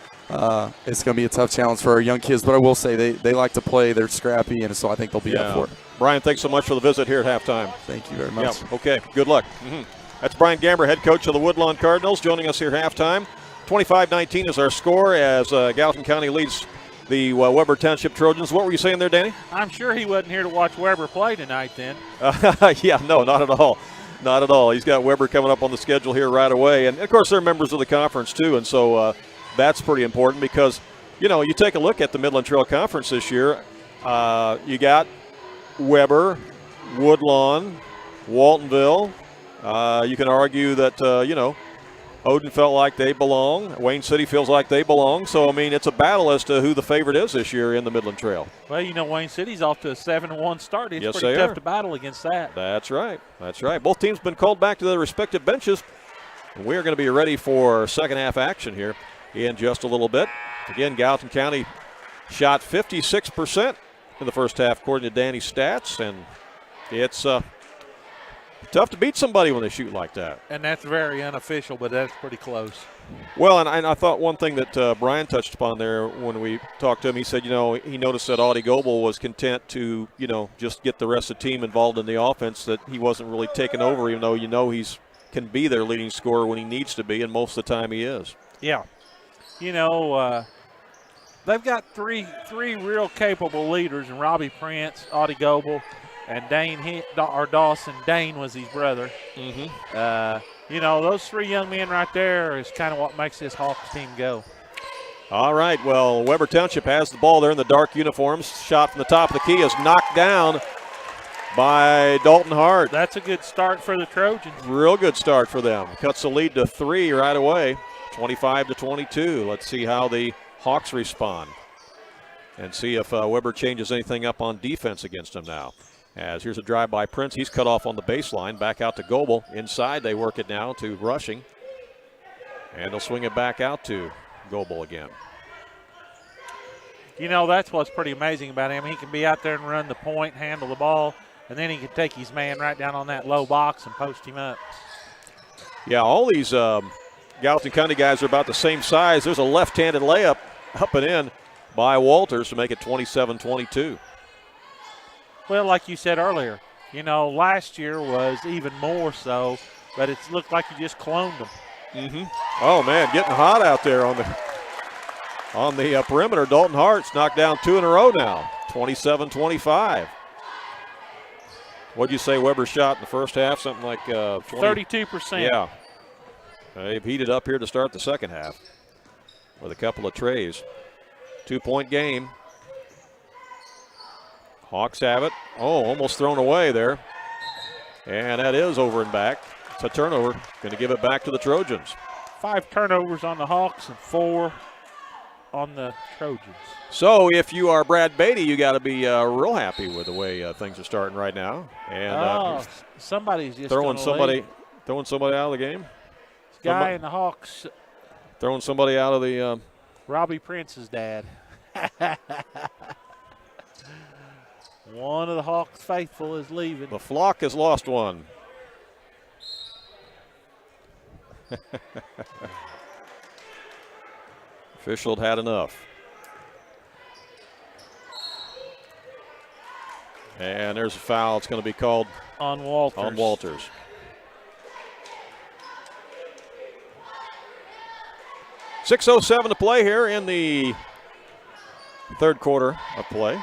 E: It's going to be a tough challenge for our young kids, but I will say they like to play. They're scrappy, and so I think they'll be up for it.
A: Brian, thanks so much for the visit here at halftime.
E: Thank you very much.
A: Yeah. Okay. Good luck. That's Brian Gamber, head coach of the Woodlawn Cardinals, joining us here at halftime. 25-19 is our score as Gallatin County leads the Weber Township Trojans. What were you saying there, Danny?
B: I'm sure he wasn't here to watch Weber play tonight then.
A: No, not at all. Not at all. He's got Weber coming up on the schedule here right away. And, of course, they're members of the conference, too. And so that's pretty important because, you take a look at the Midland Trail Conference this year. You got Weber, Woodlawn, Waltonville. You can argue that, Odin felt like they belong. Wayne City feels like they belong. So, it's a battle as to who the favorite is this year in the Midland Trail.
B: Well, Wayne City's off to a 7-1 start. It's
A: yes,
B: pretty tough to battle against that.
A: That's right. That's right. Both teams have been called back to their respective benches. We're going to be ready for second half action here in just a little bit. Again, Gallatin County shot 56% in the first half, according to Danny's stats. And it's tough to beat somebody when they shoot like that.
B: And that's very unofficial, but that's pretty close.
A: Well, and I thought one thing that Brian touched upon there when we talked to him, he said, he noticed that Audie Goebel was content to, just get the rest of the team involved in the offense, that he wasn't really taking over, even though he's can be their leading scorer when he needs to be, and most of the time he is.
B: Yeah. They've got three real capable leaders, and Robbie Prince, Audie Goebel, and Dawson. Dane was his brother. Those 3 young men right there is kind of what makes this Hawks team go.
A: All right, well, Weber Township has the ball there in the dark uniforms. Shot from the top of the key is knocked down by Dalton Hart.
B: That's a good start for the Trojans.
A: Real good start for them. Cuts the lead to 3 right away, 25-22. Let's see how the Hawks respond and see if Weber changes anything up on defense against them now. As here's a drive by Prince. He's cut off on the baseline. Back out to Goebel. Inside they work it now to Rushing. And they'll swing it back out to Goebel again.
B: That's what's pretty amazing about him. He can be out there and run the point, handle the ball, and then he can take his man right down on that low box and post him up.
A: Yeah, all these Gallatin County guys are about the same size. There's a left-handed layup up and in by Walters to make it 27-22.
B: Well, like you said earlier, last year was even more so, but it looked like you just cloned them.
A: Oh, man, getting hot out there on the perimeter. Dalton Hart's knocked down 2 in a row now, 27-25. What'd you say Weber shot in the first half? Something like
B: 32%.
A: Yeah. They've heated up here to start the second half with a couple of trays. 2-point game. Hawks have it. Oh, almost thrown away there. And that is over and back. It's a turnover. Going to give it back to the Trojans.
B: 5 turnovers on the Hawks and 4 on the Trojans.
A: So if you are Brad Beatty, you got to be real happy with the way things are starting right now. And
B: somebody's just
A: throwing somebody out of the game.
B: This guy in the Hawks.
A: Throwing somebody out of the.
B: Robbie Prince's dad. One of the Hawks faithful is leaving.
A: The flock has lost one. Official had enough. And there's a foul. It's going to be called
B: on Walters.
A: 6:07 to play here in the third quarter of play.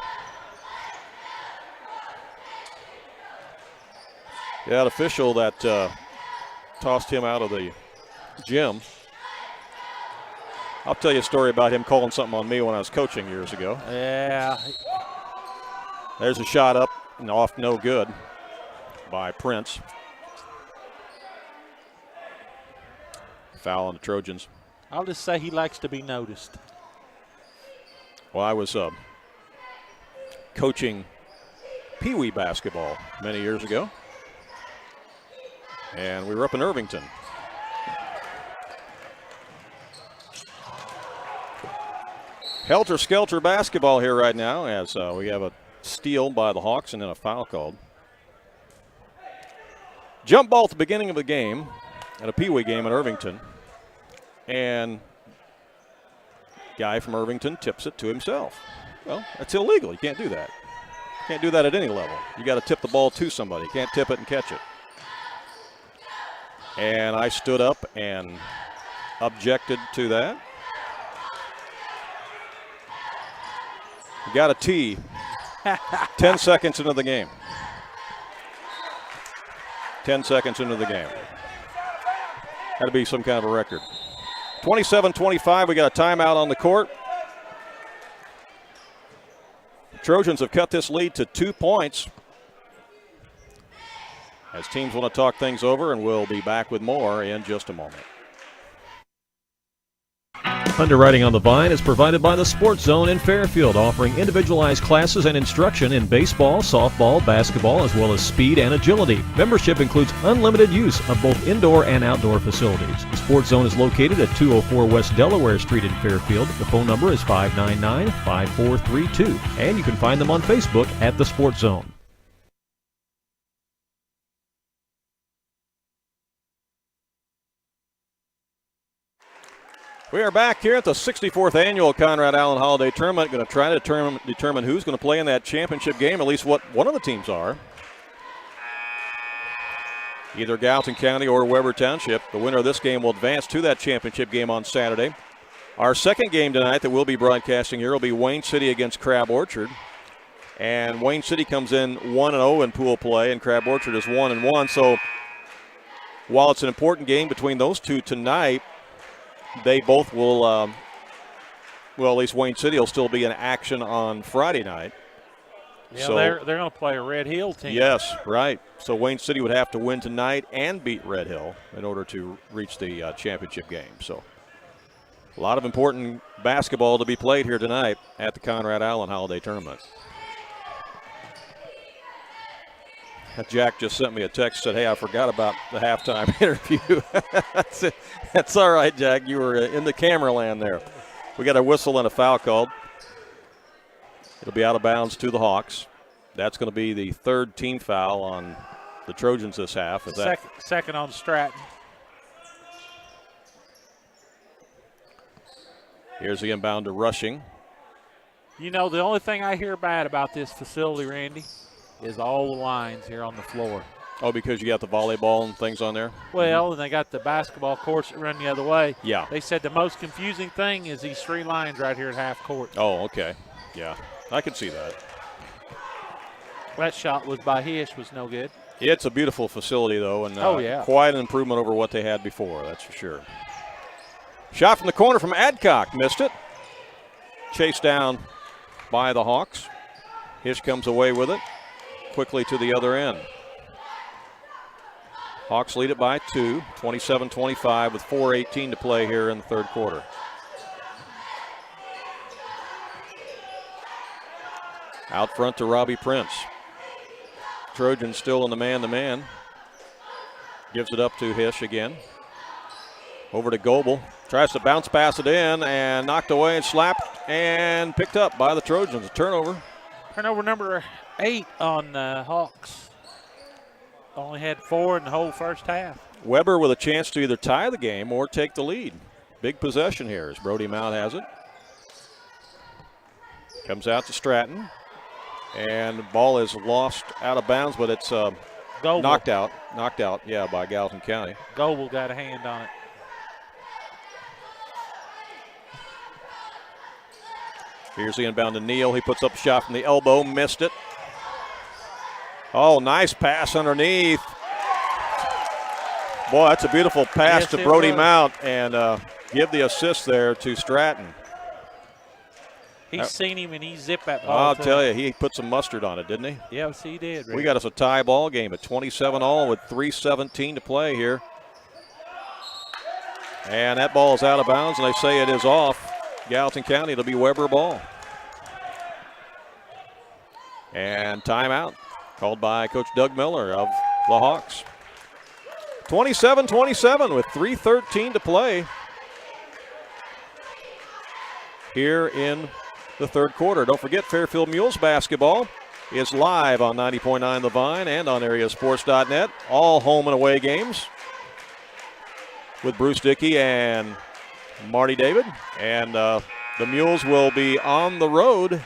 A: Yeah, an official that tossed him out of the gym. I'll tell you a story about him calling something on me when I was coaching years ago.
B: Yeah.
A: There's a shot up and off, no good by Prince. Foul on the Trojans.
B: I'll just say he likes to be noticed.
A: Well, I was coaching Pee Wee basketball many years ago, and we were up in Irvington. Helter-skelter basketball here right now as we have a steal by the Hawks and then a foul called. Jump ball at the beginning of the game at a Pee Wee game in Irvington. And guy from Irvington tips it to himself. Well, that's illegal. You can't do that. You can't do that at any level. You got to tip the ball to somebody. You can't tip it and catch it. And I stood up and objected to that. We got a tee 10 seconds into the game. 10 seconds into the game. Got to be some kind of a record. 27-25, we got a timeout on the court. Trojans have cut this lead to 2 points. As teams want to talk things over, and we'll be back with more in just a moment.
C: Underwriting on the Vine is provided by the Sports Zone in Fairfield, offering individualized classes and instruction in baseball, softball, basketball, as well as speed and agility. Membership includes unlimited use of both indoor and outdoor facilities. The Sports Zone is located at 204 West Delaware Street in Fairfield. The phone number is 599-5432, and you can find them on Facebook at the Sports Zone.
A: We are back here at the 64th annual Conrad Allen Holiday Tournament. Going to try to determine who's going to play in that championship game, at least what one of the teams are. Either Gallatin County or Weber Township. The winner of this game will advance to that championship game on Saturday. Our second game tonight that we'll be broadcasting here will be Wayne City against Crab Orchard. And Wayne City comes in 1-0 in pool play, and Crab Orchard is 1-1. So while it's an important game between those two tonight, they both will, well, at least Wayne City will still be in action on Friday night.
B: Yeah,
A: so,
B: they're going to play a Red Hill team.
A: Yes, right. So Wayne City would have to win tonight and beat Red Hill in order to reach the championship game. So a lot of important basketball to be played here tonight at the Conrad Allen Holiday Tournament. Jack just sent me a text, said, hey, I forgot about the halftime interview. That's all right, Jack. You were in the camera land there. We got a whistle and a foul called. It'll be out of bounds to the Hawks. That's going to be the third team foul on the Trojans this half.
B: Second on Stratton.
A: Here's the inbound to Rushing.
B: You know, the only thing I hear bad about this facility, Randy, is all the lines here on the floor.
A: Oh, because you got the volleyball and things on there?
B: Well, and they got the basketball courts that run the other way.
A: Yeah.
B: They said the most confusing thing is these 3 lines right here at half court.
A: Oh, okay. Yeah, I can see that.
B: That shot was by Hish, was no good.
A: It's a beautiful facility, though, and quite an improvement over what they had before, that's for sure. Shot from the corner from Adcock, missed it. Chased down by the Hawks. Hish comes away with it. Quickly to the other end. Hawks lead it by 2, 27-25 with 4:18 to play here in the third quarter. Out front to Robbie Prince. Trojans still in the man-to-man. Gives it up to Hish again. Over to Goebel. Tries to bounce pass it in and knocked away and slapped and picked up by the Trojans. A turnover.
B: Turnover number 8 on Hawks. Only had 4 in the whole first half.
A: Weber with a chance to either tie the game or take the lead. Big possession here as Brody Mount has it. Comes out to Stratton. And the ball is lost out of bounds, but it's knocked out, yeah, by Gallatin County.
B: Goebel got a hand on it.
A: Here's the inbound to Neal. He puts up a shot from the elbow, missed it. Oh, nice pass underneath. Boy, that's a beautiful pass to Brody Mount, and give the assist there to Stratton.
B: He's seen him, and he zipped that ball.
A: I'll tell you, he put some mustard on it, didn't he?
B: Yes, he did. Rick.
A: We got us a tie ball game at 27-all with 3:17 to play here. And that ball is out of bounds, and they say it is off. Gallatin County, it'll be Weber ball. And timeout called by Coach Doug Miller of the Hawks. 27-27 with 3:13 to play here in the third quarter. Don't forget, Fairfield Mules basketball is live on 90.9 The Vine and on AreaSports.net. All home and away games with Bruce Dickey and Marty David. And the Mules will be on the road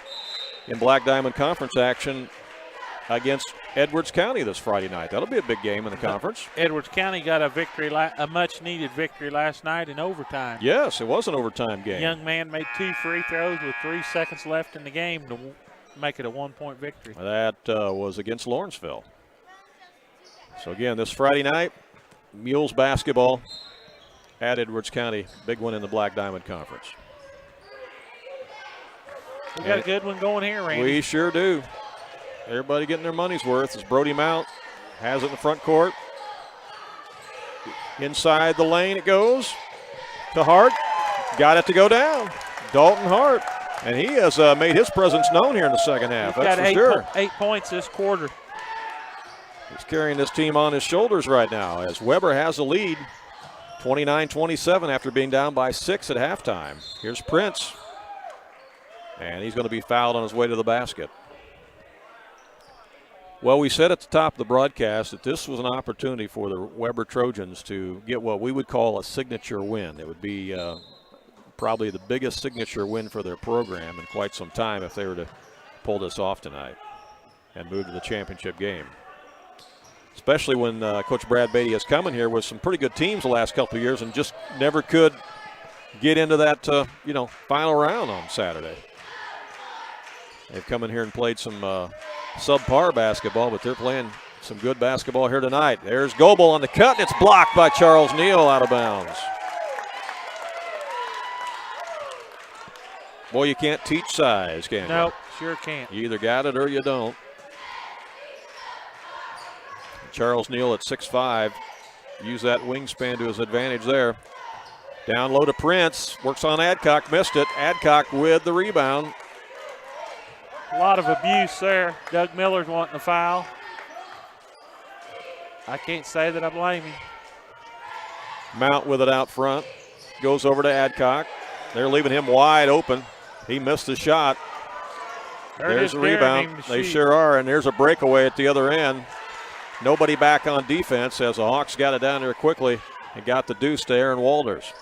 A: in Black Diamond Conference action against Edwards County this Friday night. That'll be a big game in the conference.
B: Edwards County got a victory, a much-needed victory last night in overtime.
A: Yes, it was an overtime game.
B: Young man made 2 free throws with 3 seconds left in the game to make it a 1-point victory.
A: That was against Lawrenceville. So again, this Friday night, Mules basketball at Edwards County. Big one in the Black Diamond Conference.
B: We got a good one going here, Randy.
A: We sure do. Everybody getting their money's worth as Brody Mount has it in the front court. Inside the lane it goes to Hart. Got it to go down. Dalton Hart. And he has made his presence known here in the second half.
B: He's
A: that's
B: got
A: for sure.
B: 8 points this quarter.
A: He's carrying this team on his shoulders right now as Weber has the lead. 29-27 after being down by 6 at halftime. Here's Prince. And he's going to be fouled on his way to the basket. Well, we said at the top of the broadcast that this was an opportunity for the Weber Trojans to get what we would call a signature win. It would be probably the biggest signature win for their program in quite some time if they were to pull this off tonight and move to the championship game. Especially when Coach Brad Beatty has come in here with some pretty good teams the last couple of years and just never could get into that final round on Saturday. They've come in here and played some subpar basketball, but they're playing some good basketball here tonight. There's Goebel on the cut, and it's blocked by Charles Neal out of bounds. Boy, you can't teach size, can you?
B: Nope, sure can't.
A: You either got it or you don't. Charles Neal at 6'5", use that wingspan to his advantage there. Down low to Prince, works on Adcock, missed it. Adcock with the rebound.
B: A lot of abuse there. Doug Miller's wanting a foul. I can't say that I blame him.
A: Mount with it out front. Goes over to Adcock. They're leaving him wide open. He missed the shot. There's a rebound. They sure are, and there's a breakaway at the other end. Nobody back on defense as the Hawks got it down there quickly and got the deuce to Aaron Walters.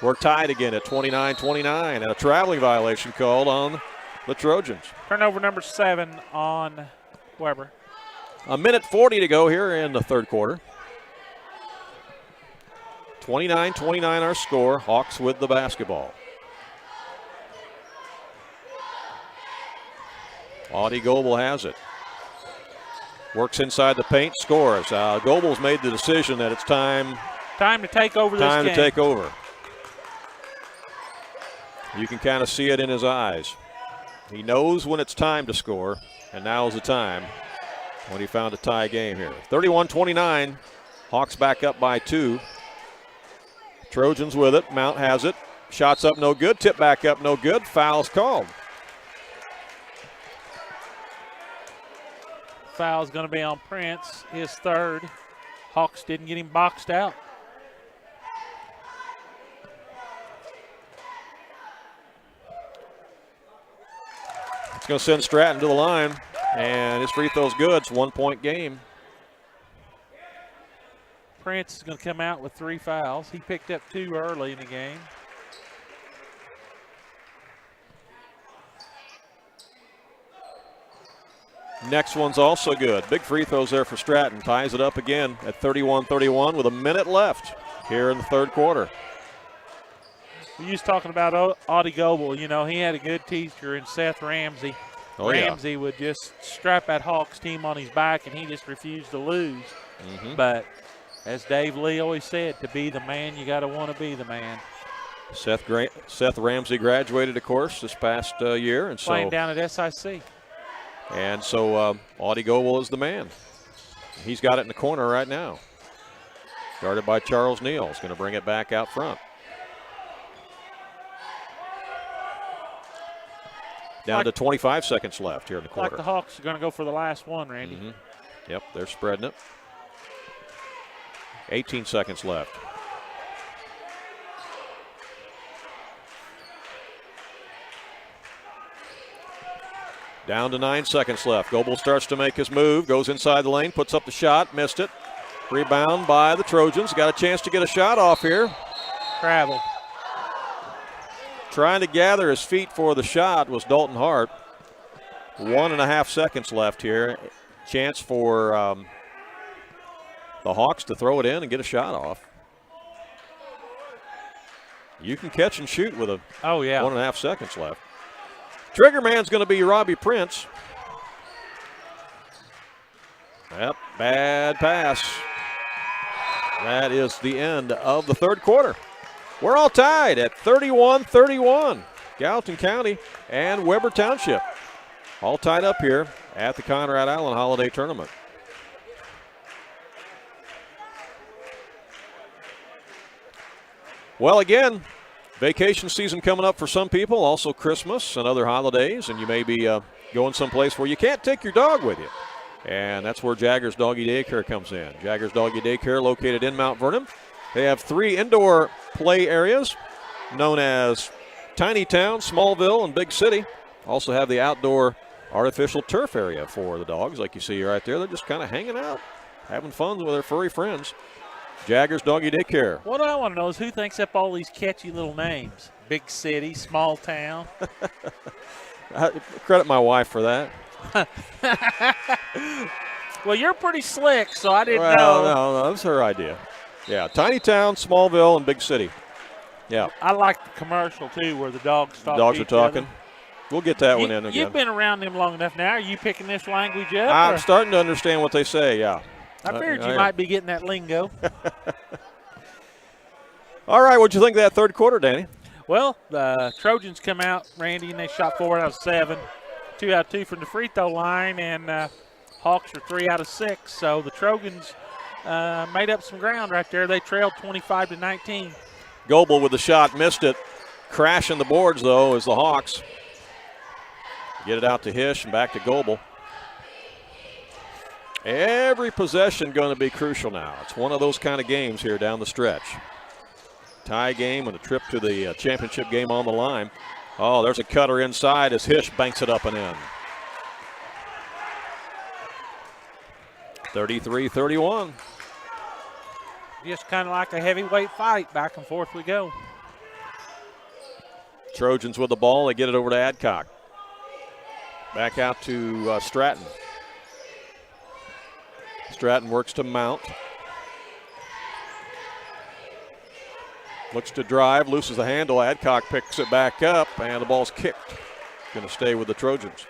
A: We're tied again at 29-29, and a traveling violation called on the Trojans.
B: Turnover number 7 on Weber.
A: A minute 40 to go here in the third quarter. 29-29 our score. Hawks with the basketball. Audie Goebel has it. Works inside the paint, scores. Goebel's made the decision that it's time
B: to take over this game.
A: Time to take over. You can kind of see it in his eyes. He knows when it's time to score, and now is the time when he found a tie game here. 31-29, Hawks back up by 2. Trojans with it. Mount has it. Shots up, no good. Tip back up, no good. Foul's called.
B: Foul's going to be on Prince, his third. Hawks didn't get him boxed out.
A: It's going to send Stratton to the line, and his free throw's good. It's a 1-point game.
B: Prince is going to come out with 3 fouls. He picked up 2 early in the game.
A: Next one's also good. Big free throws there for Stratton. Ties it up again at 31-31 with a minute left here in the third quarter.
B: We was talking about Audie Goebel. You know, he had a good teacher in Seth Ramsey.
A: Oh, yeah.
B: Ramsey would just strap that Hawks team on his back, and he just refused to lose. But as Dave Lee always said, to be the man, you got to want to be the man.
A: Seth Ramsey graduated, of course, this past year. And
B: playing down at SIC.
A: And so Audie Goebel is the man. He's got it in the corner right now. Guarded by Charles Neal. He's going to bring it back out front. Down to 25 seconds left here in the quarter.
B: Like the Hawks are going to go for the last one, Randy.
A: Yep, they're spreading it. 18 seconds left. Down to 9 seconds left. Goebel starts to make his move, goes inside the lane, puts up the shot, missed it. Rebound by the Trojans. Got a chance to get a shot off here.
B: Travel.
A: Trying to gather his feet for the shot was Dalton Hart. 1.5 seconds left here. Chance for the Hawks to throw it in and get a shot off. You can catch and shoot with 1.5 seconds left. Trigger man's going to be Robbie Prince. Yep, bad pass. That is the end of the third quarter. We're all tied at 31-31. Gallatin County and Weber Township all tied up here at the Conrad Allen Holiday Tournament. Well, again, vacation season coming up for some people, also Christmas and other holidays, and you may be going someplace where you can't take your dog with you. And that's where Jaggers Doggy Daycare comes in. Jaggers Doggy Daycare located in Mount Vernon. They have 3 indoor play areas known as Tiny Town, Smallville, and Big City. Also have the outdoor artificial turf area for the dogs, like you see right there. They're just kind of hanging out, having fun with their furry friends. Jaggers Doggy Daycare.
B: What I want to know is who thinks up all these catchy little names? Big City, Small Town.
A: I credit my wife for that.
B: Well, you're pretty slick, so I didn't know.
A: No, that was her idea. Yeah, Tiny Town, Smallville, and Big City. Yeah.
B: I like the commercial, too, where the dogs talk
A: Dogs
B: to
A: are
B: each
A: talking.
B: other.
A: We'll get that one in again.
B: You've been around them long enough now. Are you picking this language up?
A: I'm starting to understand what they say, yeah.
B: I figured you might be getting that lingo.
A: All right, what'd you think of that third quarter, Danny?
B: Well, the Trojans come out, Randy, and they shot 4 out of 7. 2 out of 2 from the free throw line, and Hawks are 3 out of 6. So the Trojans made up some ground right there. They trailed 25-19.
A: Goebel with the shot, missed it. Crashing the boards, though, as the Hawks get it out to Hish and back to Goebel. Every possession going to be crucial now. It's one of those kind of games here down the stretch. Tie game and a trip to the championship game on the line. Oh, there's a cutter inside as Hish banks it up and in. 33-31.
B: Just kind of like a heavyweight fight. Back and forth we go.
A: Trojans with the ball. They get it over to Adcock. Back out to Stratton. Stratton works to Mount. Looks to drive, loses the handle. Adcock picks it back up, and the ball's kicked. Going to stay with the Trojans.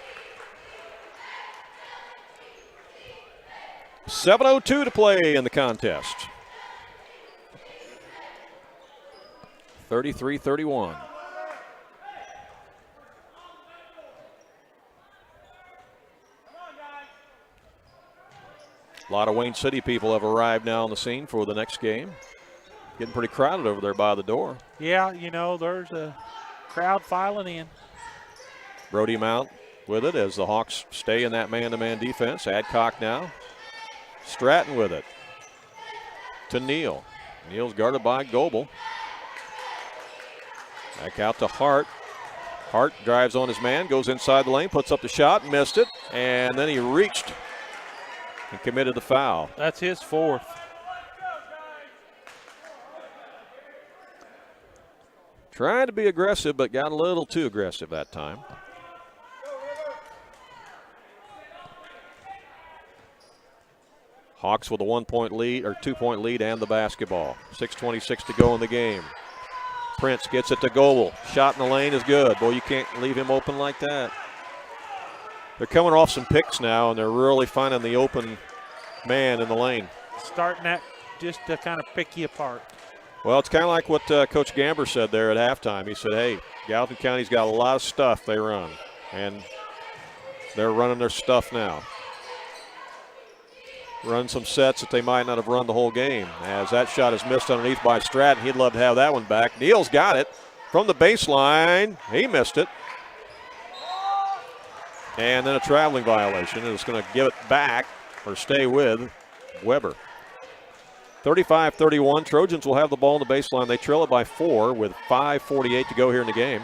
A: 7:02 to play in the contest. 33-31. A lot of Wayne City people have arrived now on the scene for the next game. Getting pretty crowded over there by the door.
B: Yeah, you know, there's a crowd filing in.
A: Brody Mount with it as the Hawks stay in that man-to-man defense. Adcock now. Stratton with it. To Neal. Neal's guarded by Goebel. Back out to Hart. Hart drives on his man, goes inside the lane, puts up the shot, missed it, and then he reached and committed the foul.
B: That's his fourth.
A: Trying to be aggressive, but got a little too aggressive that time. Hawks with a 1-point lead, or 2-point lead, and the basketball. 6:26 to go in the game. Prince gets it to Goebel. Shot in the lane is good. Boy, you can't leave him open like that. They're coming off some picks now, and they're really finding the open man in the lane.
B: Starting that just to kind of pick you apart.
A: Well, it's kind of like what Coach Gamber said there at halftime. He said, hey, Gallatin County's got a lot of stuff they run, and they're running their stuff now. Run some sets that they might not have run the whole game. As that shot is missed underneath by Stratton, he'd love to have that one back. Neal's got it from the baseline. He missed it. And then a traveling violation, and it's going to give it back or stay with Weber. 35-31, Trojans will have the ball on the baseline. They trail it by 4 with 5:48 to go here in the game.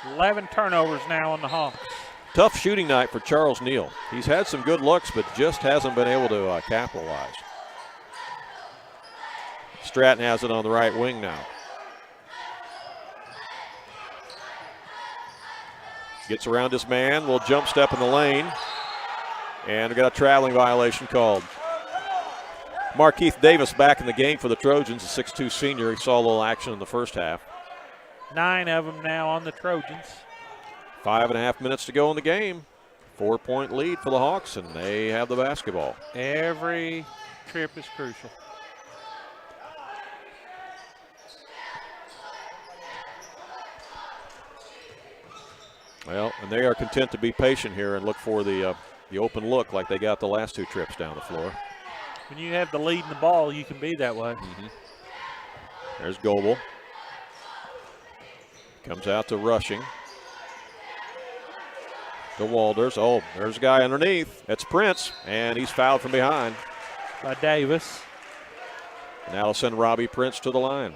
B: 11 turnovers now on the Hawks.
A: Tough shooting night for Charles Neal. He's had some good looks, but just hasn't been able to capitalize. Stratton has it on the right wing now. Gets around his man, little jump step in the lane. And we got a traveling violation called. Markeith Davis back in the game for the Trojans, a 6'2 senior. He saw a little action in the first half.
B: 9 of them now on the Trojans.
A: 5.5 minutes to go in the game. 4-point lead for the Hawks, and they have the basketball.
B: Every trip is crucial.
A: Well, and they are content to be patient here and look for the open look like they got the last 2 trips down the floor.
B: When you have the lead in the ball, you can be that way.
A: There's Goebel. Comes out to Rushing. To Walders. Oh, there's a guy underneath. It's Prince, and he's fouled from behind.
B: By Davis.
A: And that'll send Robbie Prince to the line.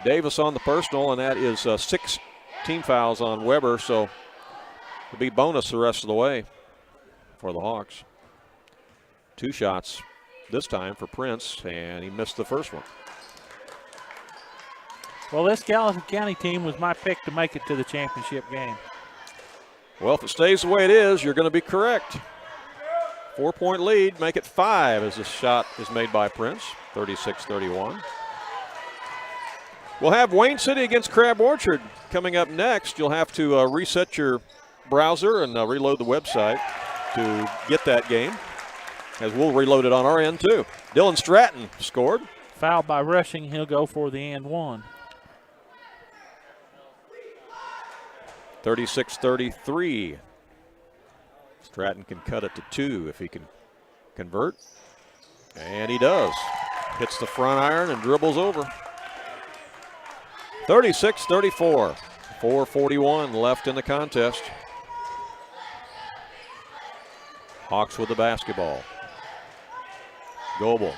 A: Davis on the personal, and that is 6 team fouls on Weber, so it'll be bonus the rest of the way for the Hawks. 2 shots this time for Prince, and he missed the first one.
B: Well, this Gallatin County team was my pick to make it to the championship game.
A: Well, if it stays the way it is, you're going to be correct. 4-point lead, make it 5 as this shot is made by Prince, 36-31. We'll have Wayne City against Crab Orchard coming up next. You'll have to reset your browser and reload the website to get that game, as we'll reload it on our end too. Dylan Stratton scored.
B: Fouled by Rushing, he'll go for the and one.
A: 36-33. Stratton can cut it to 2 if he can convert. And he does. Hits the front iron and dribbles over. 36-34. 4:41 left in the contest. Hawks with the basketball. Goebel.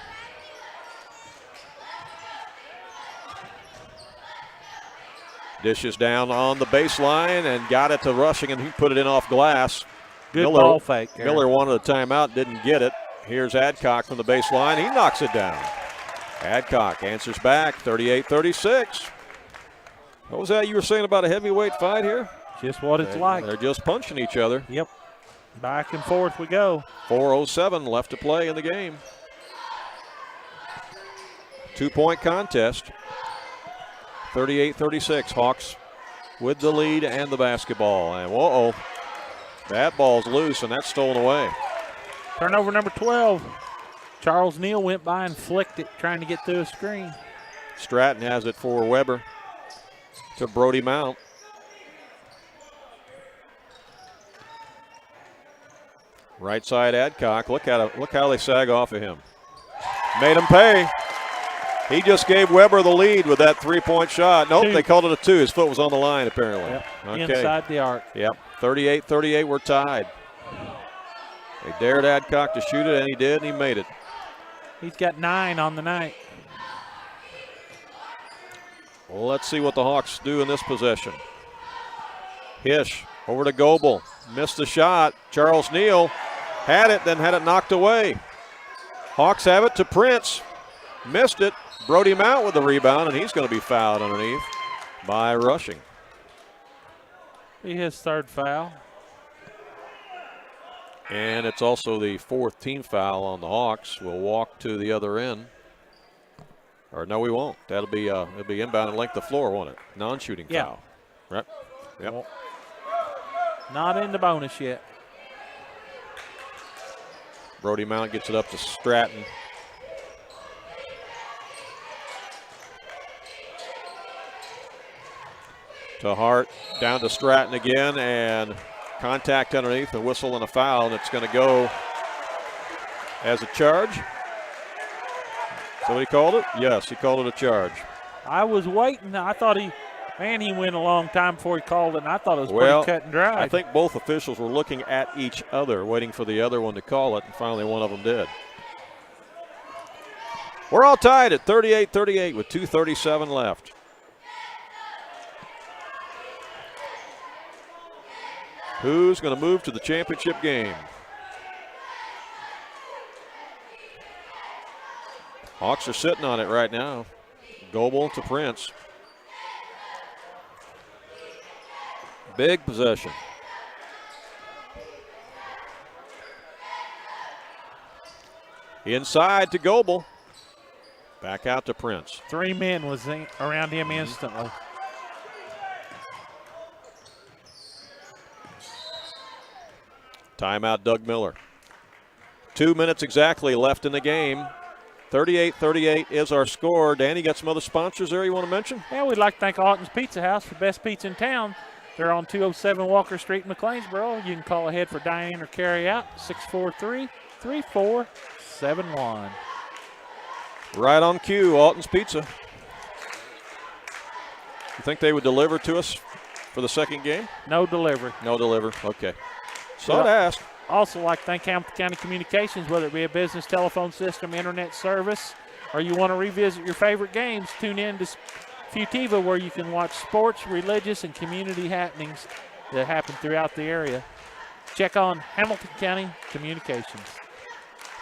A: Dishes down on the baseline and got it to Rushing, and he put it in off glass.
B: Good ball fake there.
A: Miller wanted a timeout, didn't get it. Here's Adcock from the baseline. He knocks it down. Adcock answers back, 38-36. What was that you were saying about a heavyweight fight here?
B: Just what it's like.
A: They're just punching each other.
B: Yep. Back and forth we go.
A: 4:07 left to play in the game. 2-point contest. 38-36. Hawks with the lead and the basketball. And whoa, that ball's loose and that's stolen away.
B: Turnover number 12. Charles Neal went by and flicked it, trying to get through a screen.
A: Stratton has it for Weber to Brody Mount. Right side Adcock. Look how they sag off of him. Made him pay. He just gave Weber the lead with that three-point shot. Nope, they called it a two. His foot was on the line, apparently.
B: Yep.
A: Okay.
B: Inside the arc.
A: Yep, 38-38, we're tied. They dared Adcock to shoot it, and he did, and he made it.
B: He's got 9 on the night.
A: Well, let's see what the Hawks do in this possession. Hish over to Goebel. Missed the shot. Charles Neal had it, then had it knocked away. Hawks have it to Prince. Missed it. Brody Mount with the rebound, and he's going to be fouled underneath by Rushing.
B: Be his third foul.
A: And it's also the 4th team foul on the Hawks. We'll walk to the other end. Or no, we won't. It'll be inbound and length of floor, won't it? Non-shooting foul. Right. Yep.
B: Well, not in the bonus yet.
A: Brody Mount gets it up to Stratton. To Hart, down to Stratton again, and contact underneath, a whistle and a foul, and it's going to go as a charge. Somebody called it? Yes, he called it a charge.
B: I was waiting. I thought he went a long time before he called it, and I thought it was pretty cut and dry.
A: I think both officials were looking at each other, waiting for the other one to call it, and finally one of them did. We're all tied at 38-38 with 2:37 left. Who's going to move to the championship game? Hawks are sitting on it right now. Goebel to Prince. Big possession. Inside to Goebel. Back out to Prince.
B: 3 men was around him instantly.
A: Timeout, Doug Miller. 2 minutes exactly left in the game. 38-38 is our score. Danny, got some other sponsors there you want to mention?
B: Yeah, we'd like to thank Alton's Pizza House for best pizza in town. They're on 207 Walker Street in McLeansboro. You can call ahead for Diane or carry out 643-3471.
A: Right on cue, Alton's Pizza. You think they would deliver to us for the second game?
B: No delivery.
A: No deliver, okay. So I'd ask.
B: Also like to thank Hamilton County Communications, whether it be a business telephone system, internet service, or you want to revisit your favorite games, tune in to Futiva, where you can watch sports, religious, and community happenings that happen throughout the area. Check on Hamilton County Communications.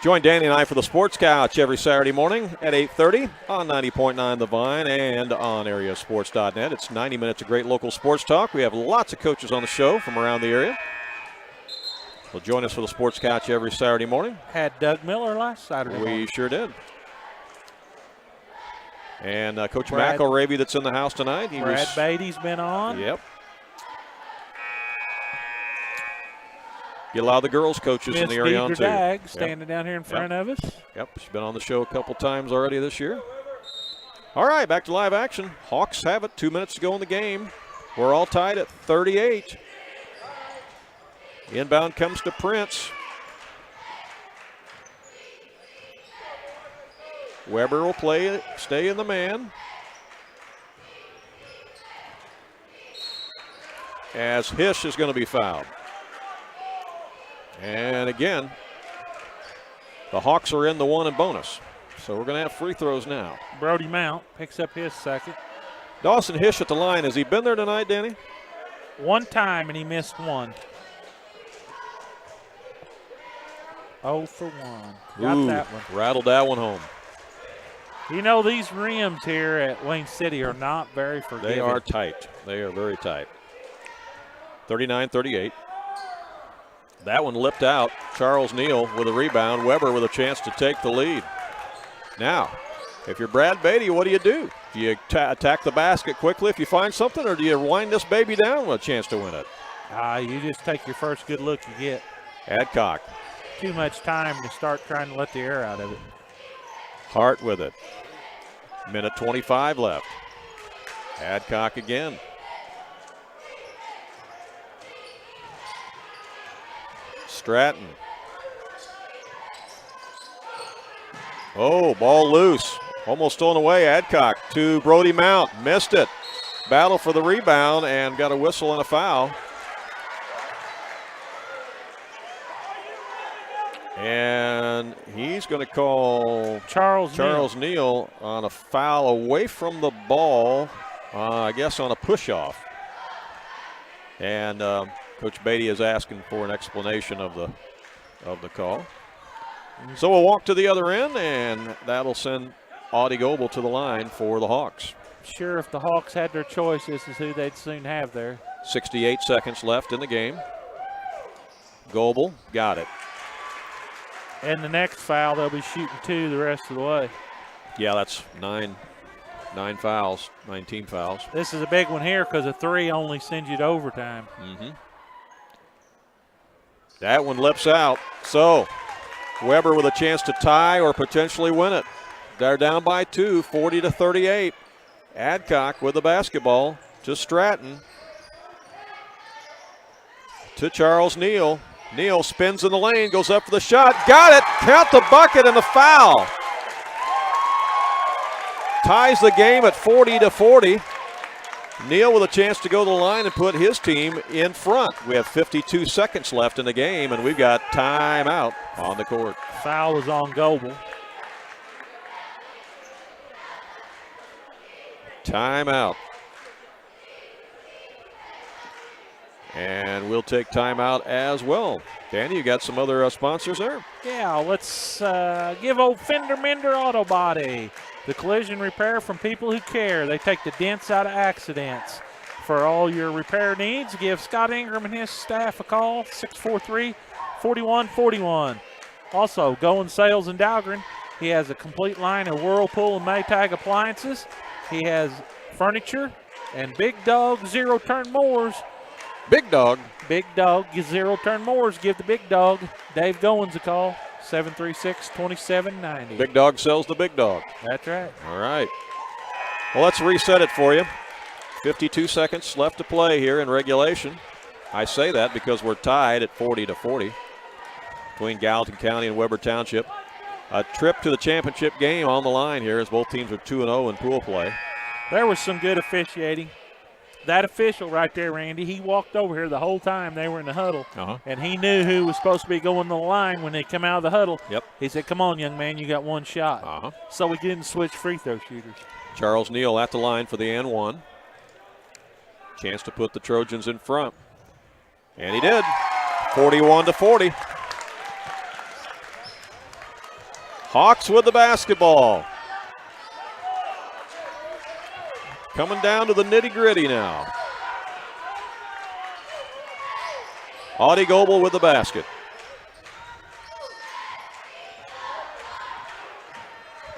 A: Join Danny and I for the Sports Couch every Saturday morning at 8:30 on 90.9 The Vine and on AreaSports.net. It's 90 minutes of great local sports talk. We have lots of coaches on the show from around the area. Well, join us for the Sports Couch every Saturday morning.
B: Had Doug Miller last Saturday morning.
A: We sure did. And Coach McElravy that's in the house tonight.
B: Brad Beatty's been on.
A: Yep. Get a lot of the girls' coaches in the area on, too.
B: Dag standing down here in front of us.
A: Yep, she's been on the show a couple times already this year. All right, back to live action. Hawks have it. 2 minutes to go in the game. We're all tied at 38. Inbound comes to Prince. Weber will stay in the man. As Hish is going to be fouled. And again, the Hawks are in the one and bonus. So we're going to have free throws now.
B: Brody Mount picks up his second.
A: Dawson Hish at the line. Has he been there tonight, Danny?
B: One time, and he missed one. 0 for 1. Got that one.
A: Rattled that one home.
B: You know, these rims here at Wayne City are not very forgiving.
A: They are tight. They are very tight. 39-38. That one lipped out. Charles Neal with a rebound. Weber with a chance to take the lead. Now, if you're Brad Beatty, what do you do? Do you attack the basket quickly if you find something, or do you wind this baby down with a chance to win it?
B: You just take your first good look you get.
A: Adcock.
B: Too much time to start trying to let the air out of it.
A: Hart with it. Minute 25 left. Adcock again. Stratton Oh, ball loose. Almost stolen away. Adcock to Brody Mount. Missed it. Battle for the rebound and got a whistle and a foul. And he's going to call Charles Neal on a foul away from the ball, I guess on a push-off. And Coach Beatty is asking for an explanation of the call. So we'll walk to the other end, and that'll send Audie Goebel to the line for the Hawks.
B: Sure, if the Hawks had their choice, this is who they'd soon have there.
A: 68 seconds left in the game. Goebel got it.
B: And the next foul, they'll be shooting 2 the rest of the way.
A: Yeah, that's nine fouls, 19 fouls.
B: This is a big one here because a 3 only sends you to overtime.
A: Mm-hmm. That one lips out. So Weber with a chance to tie or potentially win it. They're down by 2, 40-38. Adcock with the basketball to Stratton. To Charles Neal. Neal spins in the lane, goes up for the shot. Got it! Count the bucket and the foul. Ties the game at 40-40. Neal with a chance to go to the line and put his team in front. We have 52 seconds left in the game, and we've got timeout on the court.
B: Foul was on Goebel.
A: Timeout. And we'll take timeout as well. Danny, you got some other sponsors there?
B: Yeah, let's give old Fender Mender Auto Body the collision repair from people who care. They take the dents out of accidents. For all your repair needs, give Scott Ingram and his staff a call, 643-4141. Also, Going Sales in Dahlgren. He has a complete line of Whirlpool and Maytag appliances. He has furniture and Big Dog zero-turn mowers.
A: Big Dog.
B: Big Dog zero-turn mowers. Give the Big Dog, Dave Goins, a call, 736-2790.
A: Big Dog sells the Big Dog.
B: That's right.
A: All right. Well, let's reset it for you. 52 seconds left to play here in regulation. I say that because we're tied at 40-40 between Gallatin County and Weber Township. A trip to the championship game on the line here as both teams are 2-0 in pool play.
B: There was some good officiating. That official right there, Randy, he walked over here the whole time they were in the huddle, and he knew who was supposed to be going to the line when they come out of the huddle.
A: Yep.
B: He said, come on, young man, you got one shot. So we didn't switch free throw shooters.
A: Charles Neal at the line for the N1. Chance to put the Trojans in front. And he did. 41-40. Hawks with the basketball. Coming down to the nitty-gritty now. Audie Goebel with the basket.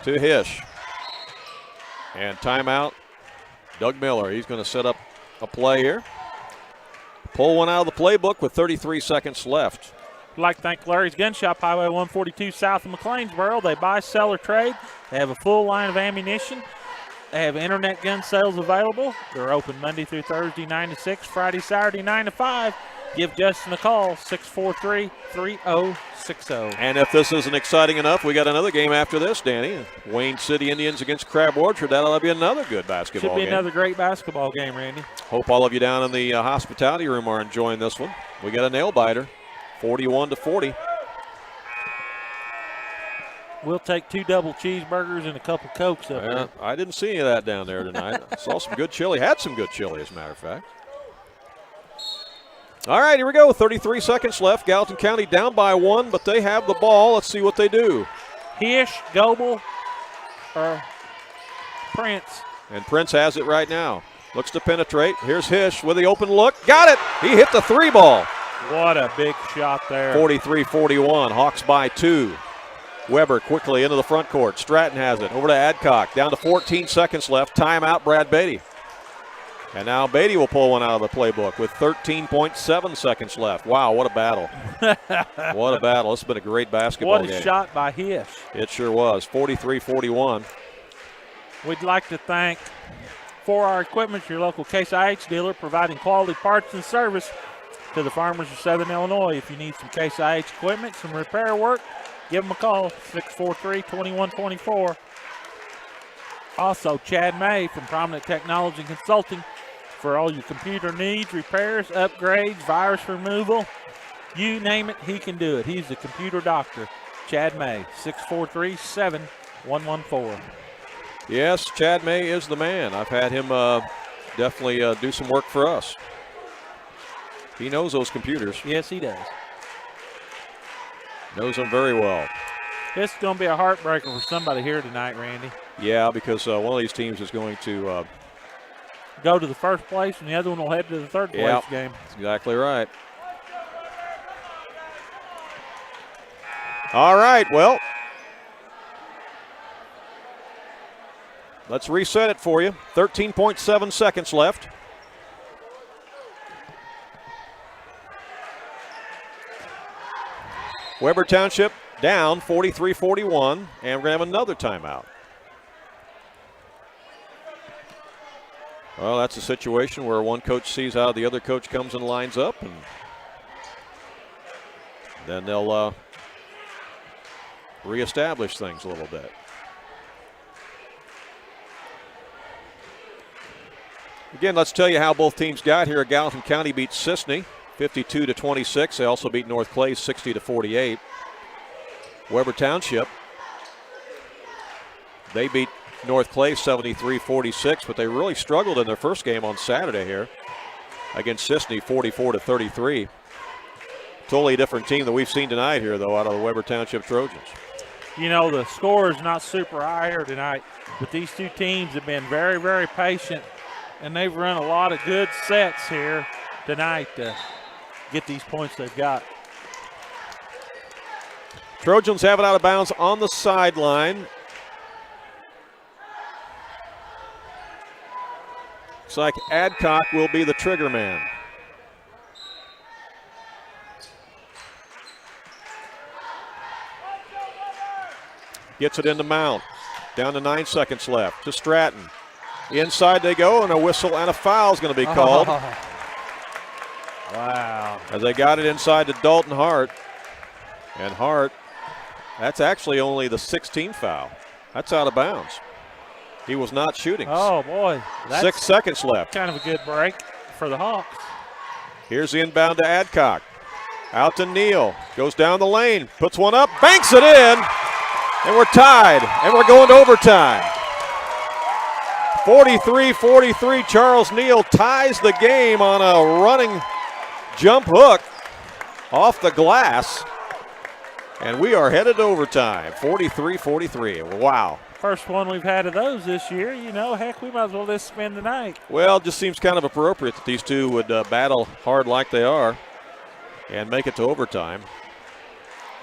A: To Hish. And timeout. Doug Miller. He's going to set up a play here. Pull one out of the playbook with 33 seconds left.
B: I'd like to thank Larry's Gun Shop, Highway 142 south of McLeansboro. They buy, sell, or trade. They have a full line of ammunition. They have internet gun sales available. They're open Monday through Thursday, 9 to 6, Friday, Saturday, 9 to 5. Give Justin a call, 643-3060.
A: And if this isn't exciting enough, we got another game after this, Danny. Wayne City Indians against Crab Orchard. That'll be another good basketball game.
B: Should be another great basketball game, Randy.
A: Hope all of you down in the hospitality room are enjoying this one. We got a nail-biter, 41-40.
B: We'll take 2 double cheeseburgers and a couple Cokes up there.
A: I didn't see any of that down there tonight. I saw some good chili. Had some good chili, as a matter of fact. All right, here we go. 33 seconds left. Gallatin County down by 1, but they have the ball. Let's see what they do.
B: Hish, Goebel, or Prince.
A: And Prince has it right now. Looks to penetrate. Here's Hish with the open look. Got it. He hit the 3 ball.
B: What a big shot there.
A: 43-41. Hawks by 2. Weber quickly into the front court. Stratton has it. Over to Adcock. Down to 14 seconds left. Timeout, Brad Beatty. And now Beatty will pull one out of the playbook with 13.7 seconds left. Wow, what a battle. What a battle. This has been a great basketball game.
B: What a shot by Hish.
A: It sure was. 43-41.
B: We'd like to thank 4R Equipment, your local Case IH dealer, providing quality parts and service to the farmers of Southern Illinois. If you need some Case IH equipment, some repair work, give them a call, 643-2124. Also, Chad May from Prominent Technology Consulting for all your computer needs, repairs, upgrades, virus removal. You name it, he can do it. He's the computer doctor. Chad May, 643-7114.
A: Yes, Chad May is the man. I've had him definitely do some work for us. He knows those computers.
B: Yes, he does.
A: Knows them very well.
B: It's going to be a heartbreaker for somebody here tonight, Randy.
A: Yeah, because one of these teams is going to
B: go to the first place, and the other one will head to the third place game.
A: That's exactly right. All right, well, let's reset it for you. 13.7 seconds left. Weber Township down 43-41, and we're going to have another timeout. Well, that's a situation where one coach sees how the other coach comes and lines up, and then they'll reestablish things a little bit. Again, let's tell you how both teams got here. Gallatin County beat Sisney 52-26. They also beat North Clay 60-48. Weber Township, they beat North Clay 73-46, but they really struggled in their first game on Saturday here against Sisney 44-33. Totally different team that we've seen tonight here, though, out of the Weber Township Trojans.
B: You know, the score is not super high here tonight, but these two teams have been very, very patient, and they've run a lot of good sets here tonight to get these points they've got.
A: Trojans have it out of bounds on the sideline. Looks like Adcock will be the trigger man. Gets it into Mount. Down to 9 seconds left to Stratton. Inside they go, and a whistle and a foul is going to be called.
B: Wow.
A: As they got it inside to Dalton Hart. And Hart, that's actually only the 16th foul. That's out of bounds. He was not shooting.
B: Oh, boy. That's
A: 6 seconds left.
B: Kind of a good break for the Hawks. Here's
A: the inbound to Adcock. Out to Neal. Goes down the lane. Puts one up. Banks it in. And we're tied. And we're going to overtime. 43-43. Charles Neal ties the game on a running jump hook off the glass. And we are headed to overtime. 43-43. Wow.
B: First one we've had of those this year. You know, heck, we might as well just spend the night.
A: Well, it just seems kind of appropriate that these two would battle hard like they are and make it to overtime.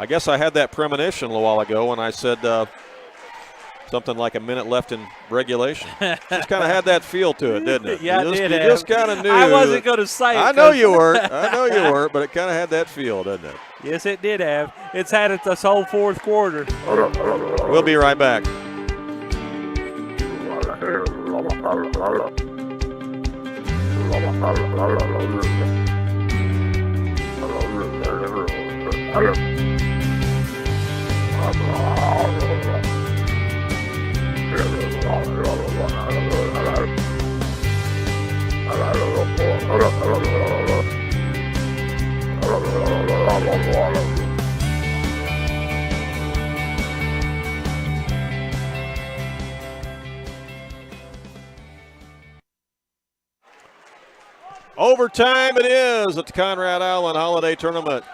A: I guess I had that premonition a little while ago when I said something like a minute left in regulation. Just kind of had that feel to it, didn't it?
B: Yeah,
A: you
B: it did.
A: You just kind of knew.
B: I wasn't going to say it.
A: I know you weren't. I know you weren't, but it kind of had that feel, didn't it?
B: Yes, it did have. It's had it this whole fourth quarter.
A: We'll be right back. Overtime it is at the Conrad Allen Holiday Tournament.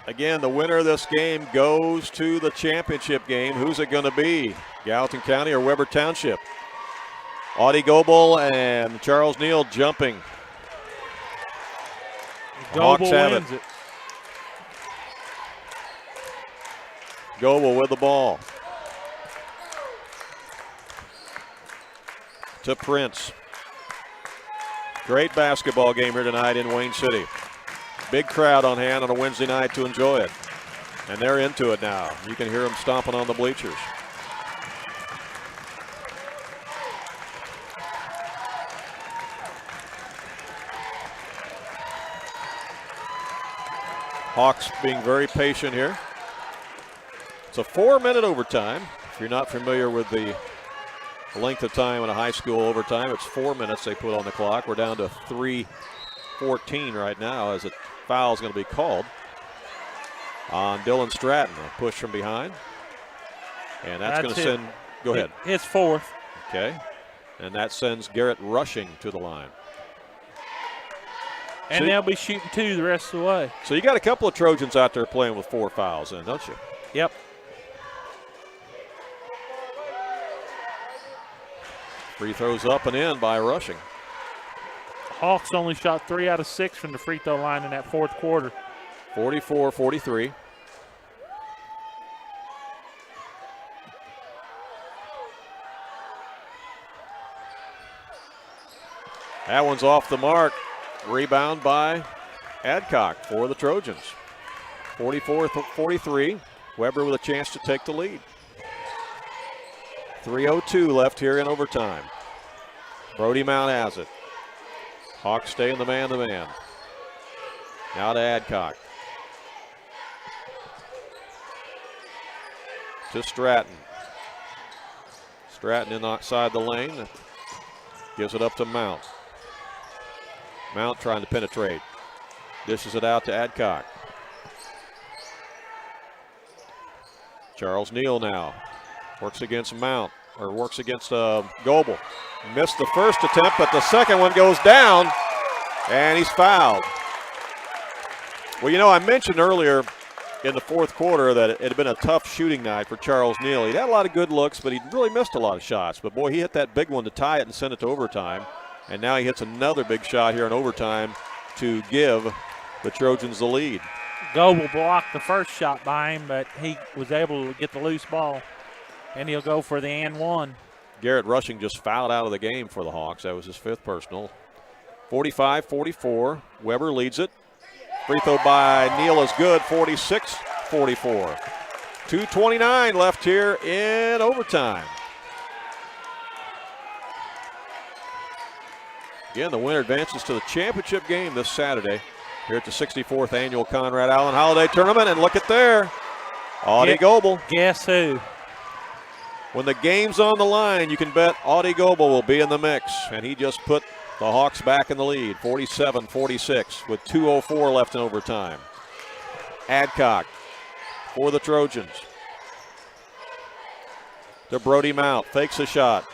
A: Again, the winner of this game goes to the championship game. Who's it going to be? Gallatin County or Weber Township? Audie Goebel and Charles Neal jumping. Hawks have it. Goebel with the ball. To Prince. Great basketball game here tonight in Wayne City. Big crowd on hand on a Wednesday night to enjoy it. And they're into it now. You can hear them stomping on the bleachers. Hawks being very patient here. It's a 4-minute overtime. If you're not familiar with the length of time in a high school overtime, it's 4 minutes they put on the clock. We're down to 3:14 right now as a foul is going to be called on Dylan Stratton. A push from behind. And that's going to send, go ahead.
B: His fourth.
A: Okay. And that sends Garrett Rushing to the line.
B: And they'll be shooting 2 the rest of the way.
A: So you got a couple of Trojans out there playing with 4 fouls in, don't you?
B: Yep.
A: Free throws up and in by Rushing.
B: Hawks only shot 3 out of 6 from the free throw line in that fourth quarter.
A: 44-43. That one's off the mark. Rebound by Adcock for the Trojans. 44-43. Weber with a chance to take the lead. 3:02 left here in overtime. Brody Mount has it. Hawks stay in the man-to-man. Now to Adcock. To Stratton. Stratton inside the lane. Gives it up to Mount. Mount trying to penetrate. Dishes it out to Adcock. Charles Neal now works against Mount, or works against Goebel. Missed the first attempt, but the second one goes down, and he's fouled. Well, you know, I mentioned earlier in the fourth quarter that it had been a tough shooting night for Charles Neal. He'd had a lot of good looks, but he'd really missed a lot of shots. But, boy, he hit that big one to tie it and send it to overtime. And now he hits another big shot here in overtime to give the Trojans the lead.
B: Goebel blocked the first shot by him, but he was able to get the loose ball. And he'll go for the and one.
A: Garrett Rushing just fouled out of the game for the Hawks. That was his 5th personal. 45-44. Weber leads it. Free throw by Neal is good, 46-44. 2:29 left here in overtime. Again, the winner advances to the championship game this Saturday here at the 64th Annual Conrad Allen Holiday Tournament. And look at there, Audie Goebel.
B: Guess who?
A: When the game's on the line, you can bet Audie Goebel will be in the mix. And he just put the Hawks back in the lead, 47-46, with 2:04 left in overtime. Adcock for the Trojans. To Brody Mount, fakes a shot.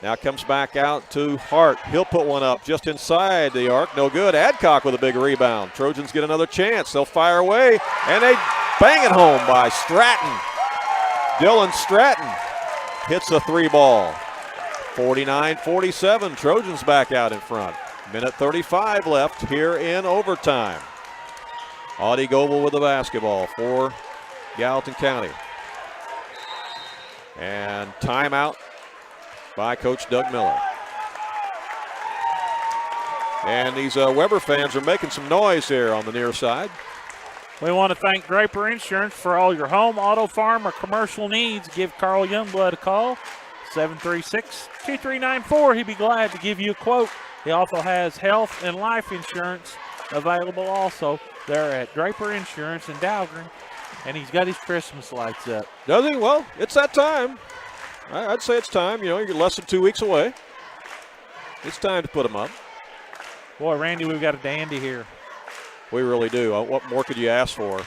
A: Now comes back out to Hart. He'll put one up just inside the arc. No good. Adcock with a big rebound. Trojans get another chance. They'll fire away, and they bang it home by Stratton. Dylan Stratton hits a 3-ball. 49-47. Trojans back out in front. Minute 35 left here in overtime. Audie Goebel with the basketball for Gallatin County. And timeout by Coach Doug Miller. And these Weber fans are making some noise here on the near side.
B: We want to thank Draper Insurance for all your home, auto, farm, or commercial needs. Give Carl Youngblood a call, 736-2394. He'd be glad to give you a quote. He also has health and life insurance available also there at Draper Insurance in Dahlgren. And he's got his Christmas lights up.
A: Does he? Well, it's that time. I'd say it's time. You know, you're less than 2 weeks away. It's time to put them up.
B: Boy, Randy, we've got a dandy here.
A: We really do. What more could you ask for?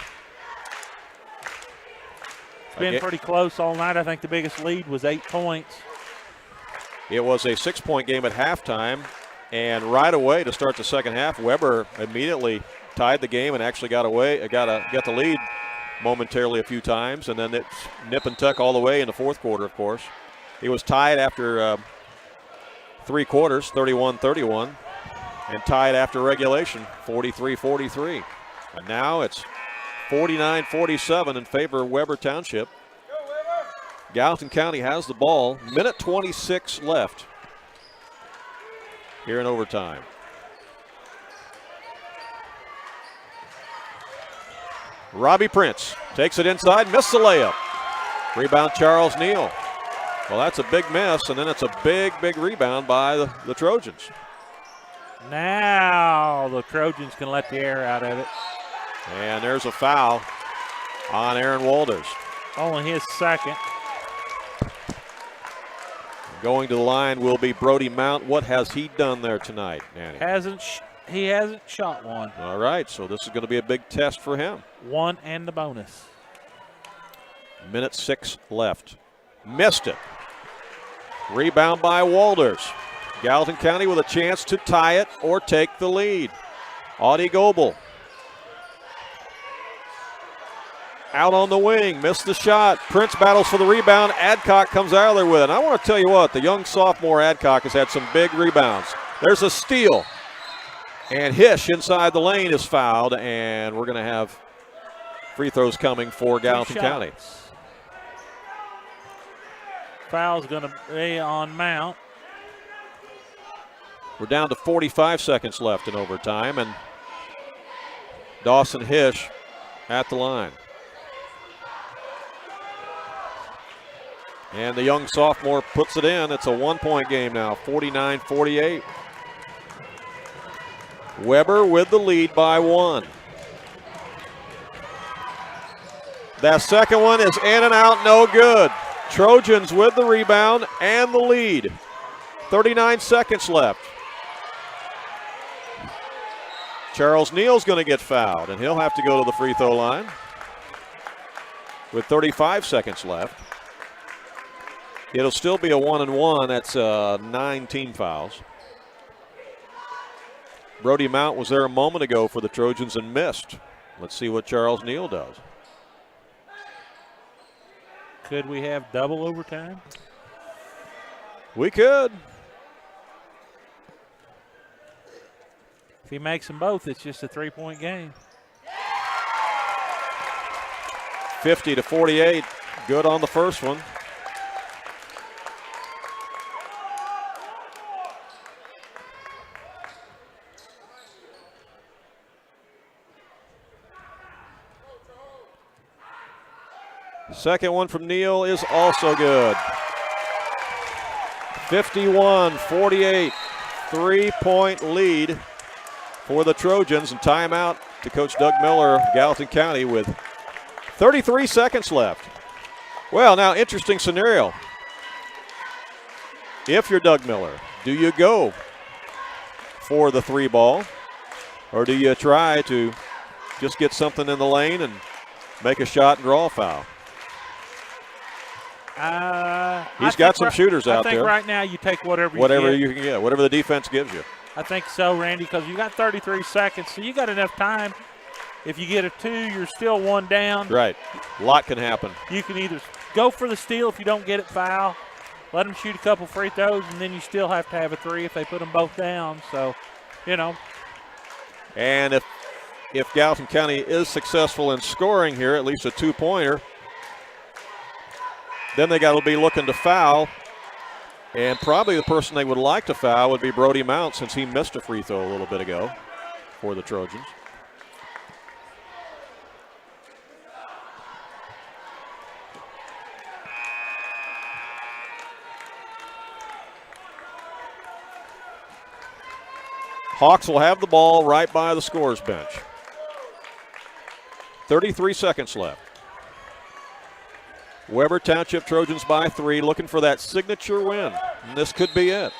B: It's been pretty close all night. I think the biggest lead was 8 points.
A: It was a 6-point game at halftime, and right away to start the second half, Weber immediately tied the game and actually got the lead momentarily a few times, and then it's nip and tuck all the way in the fourth quarter, of course. It was tied after 3 quarters, 31-31, and tied after regulation, 43-43. And now it's 49-47 in favor of Weber Township. Gallatin County has the ball. Minute 26 left here in overtime. Robbie Prince takes it inside, missed the layup. Rebound Charles Neal. Well, that's a big miss, and then it's a big, big rebound by the Trojans.
B: Now the Trojans can let the air out of it.
A: And there's a foul. on Aaron Walters.
B: Only his second.
A: Going to the line will be Brody Mount. What has he done there tonight, Danny?
B: He hasn't shot one.
A: All right, so this is going to be a big test for him.
B: One and the bonus.
A: Minute 6 left. Missed it. Rebound by Walters. Gallatin County with a chance to tie it or take the lead. Audie Goebel. Out on the wing, missed the shot. Prince battles for the rebound. Adcock comes out of there with it. And I want to tell you what, the young sophomore Adcock has had some big rebounds. There's a steal. And Hish inside the lane is fouled, and we're going to have free throws coming for Gallatin County.
B: Foul's going to be on Mount.
A: We're down to 45 seconds left in overtime, and Dawson Hish at the line. And the young sophomore puts it in. It's a 1-point game now, 49-48. Weber with the lead by 1. That second one is in and out, no good. Trojans with the rebound and the lead. 39 seconds left. Charles Neal's going to get fouled, and he'll have to go to the free throw line with 35 seconds left. It'll still be a 1-and-1. That's 9 team fouls. Brody Mount was there a moment ago for the Trojans and missed. Let's see what Charles Neal does.
B: Could we have double overtime?
A: We could.
B: If he makes them both, it's just a 3-point game.
A: 50-48. Good on the first one. Second one from Neal is also good. 51-48, 3-point lead for the Trojans, and timeout to Coach Doug Miller of Gallatin County with 33 seconds left. Well, now interesting scenario. If you're Doug Miller, do you go for the 3 ball, or do you try to just get something in the lane and make a shot and draw a foul? He's got some shooters out there.
B: I think right now you take whatever
A: you can get, whatever the defense gives you.
B: I think so, Randy, because you got 33 seconds, so you got enough time. If you get a 2, you're still 1 down.
A: Right. A lot can happen.
B: You can either go for the steal if you don't get it, foul, let them shoot a couple free throws, and then you still have to have a 3 if they put them both down. So, you know.
A: And if Gallatin County is successful in scoring here, at least a 2-pointer, then they got to be looking to foul, and probably the person they would like to foul would be Brody Mount, since he missed a free throw a little bit ago for the Trojans. Hawks will have the ball right by the scorer's bench. 33 seconds left. Weber Township Trojans by 3, looking for that signature win, and this could be it.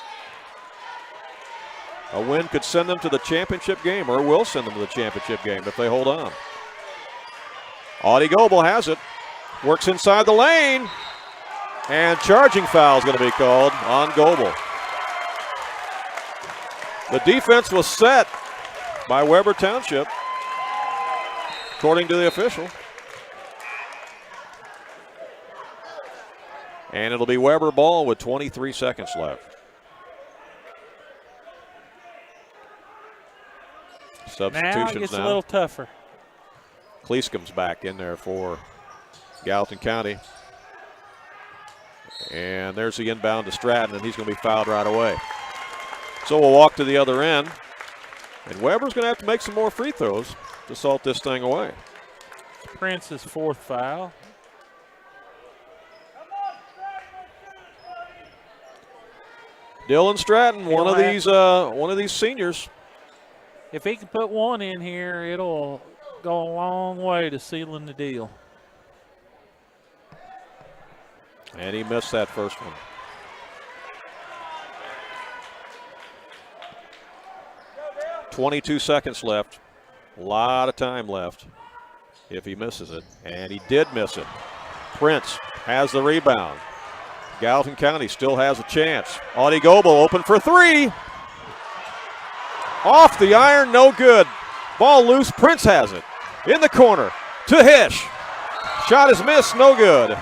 A: A win could send them to the championship game, or will send them to the championship game if they hold on. Audie Goebel has it, works inside the lane, and charging foul is going to be called on Goebel. The defense was set by Weber Township, according to the official. And it'll be Weber ball with 23 seconds left. Substitutions
B: now. It gets
A: now.
B: A little tougher.
A: Cleescom's back in there for Gallatin County. And there's the inbound to Stratton, and he's going to be fouled right away. So we'll walk to the other end. And Weber's going to have to make some more free throws to salt this thing away.
B: Prince's 4th foul.
A: Dylan Stratton, one of these seniors.
B: If he can put 1 in here, it'll go a long way to sealing the deal.
A: And he missed that first one. .22 left. A lot of time left if he misses it. And he did miss it. Prince has the rebound. Gallatin County still has a chance. Audie Goebel open for three. Off the iron, no good. Ball loose, Prince has it. In the corner to Hish. Shot is missed, no good.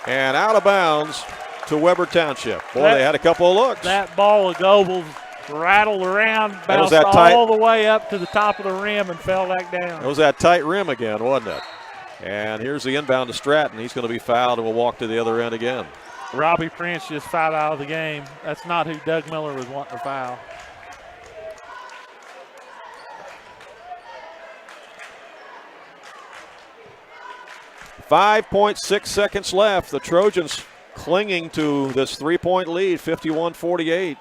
A: And out of bounds to Weber Township. Boy, they had a couple of looks.
B: That ball of Goebel's rattled around, bounced all the way up to the top of the rim and fell back down.
A: It was that tight rim again, wasn't it? And here's the inbound to Stratton. He's going to be fouled and will walk to the other end again.
B: Robbie Prince just fouled out of the game. That's not who Doug Miller was wanting to foul.
A: .6 left. The Trojans clinging to this three-point lead, 51-48.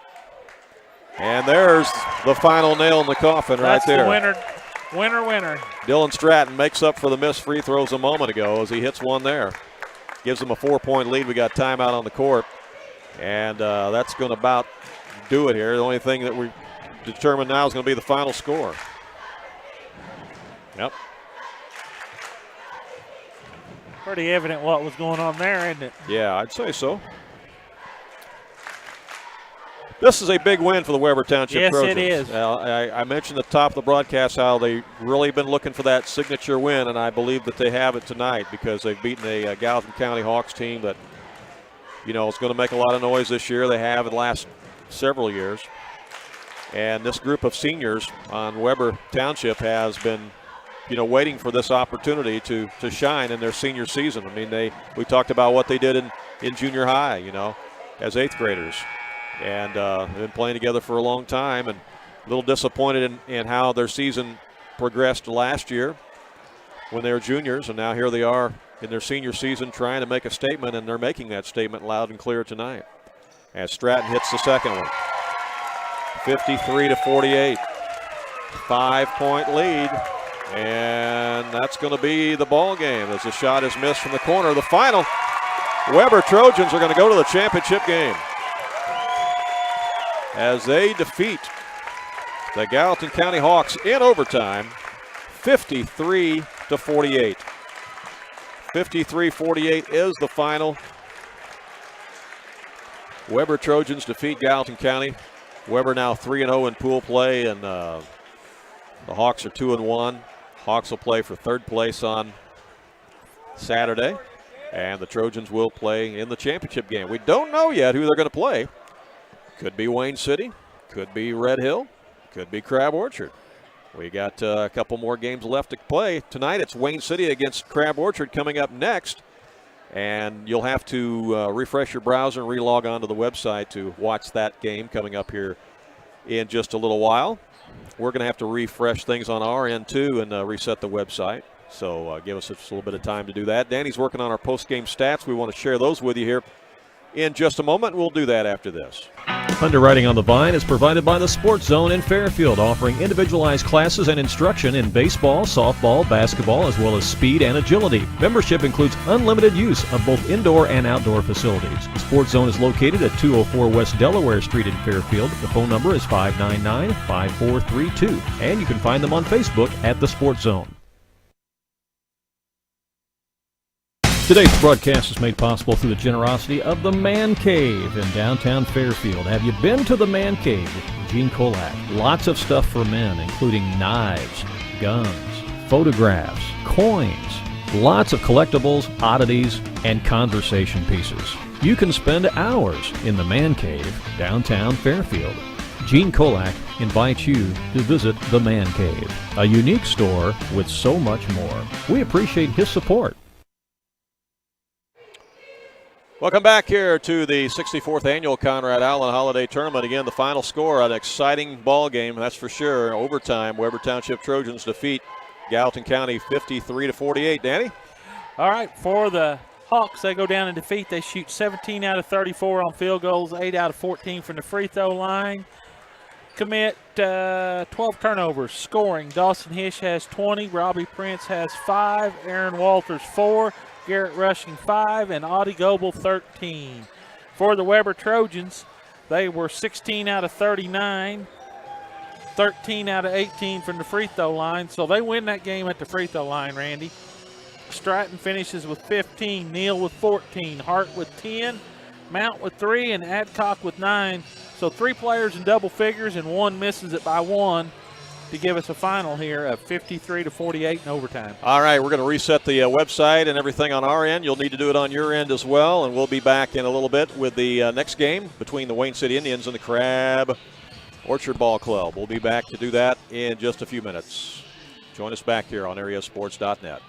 A: And there's the final nail in the coffin right there.
B: That's the winner.
A: Dylan Stratton makes up for the missed free throws a moment ago as he hits one there. Gives them a 4-point lead. We got timeout on the court. And that's going to about do it here. The only thing that we determine now is going to be the final score. Yep.
B: Pretty evident what was going on there, isn't it?
A: Yeah, I'd say so. This is a big win for the Weber Township Trojans.
B: Yes, it is.
A: I mentioned at the top of the broadcast how they really been looking for that signature win, and I believe that they have it tonight because they've beaten a Gallatin County Hawks team that, you know, is going to make a lot of noise this year. They have in the last several years. And this group of seniors on Weber Township has been, you know, waiting for this opportunity to shine in their senior season. I mean, we talked about what they did in junior high, you know, as 8th graders. And they've been playing together for a long time, and a little disappointed in how their season progressed last year when they were juniors, and now here they are in their senior season trying to make a statement, and they're making that statement loud and clear tonight as Stratton hits the second one. 53-48, 5-point lead, and that's going to be the ball game as the shot is missed from the corner. The final, Weber Trojans are going to go to the championship game as they defeat the Gallatin County Hawks in overtime, 53-48. 53-48 is the final. Weber Trojans defeat Gallatin County. Weber now 3-0 in pool play, and the Hawks are 2-1. Hawks will play for third place on Saturday, and the Trojans will play in the championship game. We don't know yet who they're going to play. Could be Wayne City, could be Red Hill, could be Crab Orchard. We got a couple more games left to play. Tonight it's Wayne City against Crab Orchard coming up next. And you'll have to refresh your browser and re-log onto the website to watch that game coming up here in just a little while. We're going to have to refresh things on our end too and reset the website. So give us just a little bit of time to do that. Danny's working on our post-game stats. We want to share those with you here in just a moment. We'll do that after this.
C: Underwriting on the Vine is provided by the Sports Zone in Fairfield, offering individualized classes and instruction in baseball, softball, basketball, as well as speed and agility. Membership includes unlimited use of both indoor and outdoor facilities. The Sports Zone is located at 204 West Delaware Street in Fairfield. The phone number is 599-5432, and you can find them on Facebook at the Sports Zone. Today's broadcast is made possible through the generosity of the Man Cave in downtown Fairfield. Have you been to the Man Cave with Gene Kolak? Lots of stuff for men, including knives, guns, photographs, coins, lots of collectibles, oddities, and conversation pieces. You can spend hours in the Man Cave, downtown Fairfield. Gene Kolak invites you to visit the Man Cave, a unique store with so much more. We appreciate his support.
A: Welcome back here to the 64th Annual Conrad Allen Holiday Tournament. Again, the final score, an exciting ball game, that's for sure. Overtime, Weber Township Trojans defeat Gallatin County 53-48. Danny?
B: All right, for the Hawks, they go down and defeat. They shoot 17 out of 34 on field goals, 8 out of 14 from the free throw line. Commit 12 turnovers. Scoring, Dawson Hish has 20, Robbie Prince has 5, Aaron Walters 4, Garrett rushing 5, and Audie Goebel 13. For the Weber Trojans, they were 16 out of 39, 13 out of 18 from the free throw line, so they win that game at the free throw line, Randy. Stratton finishes with 15, Neal with 14, Hart with 10, Mount with 3, and Adcock with 9. So 3 players in double figures, and 1 misses it by 1 to give us a final here of 53-48 in overtime.
A: All right, we're going to reset the website and everything on our end. You'll need to do it on your end as well, and we'll be back in a little bit with the next game between the Wayne City Indians and the Crab Orchard Ball Club. We'll be back to do that in just a few minutes. Join us back here on AreaSports.net.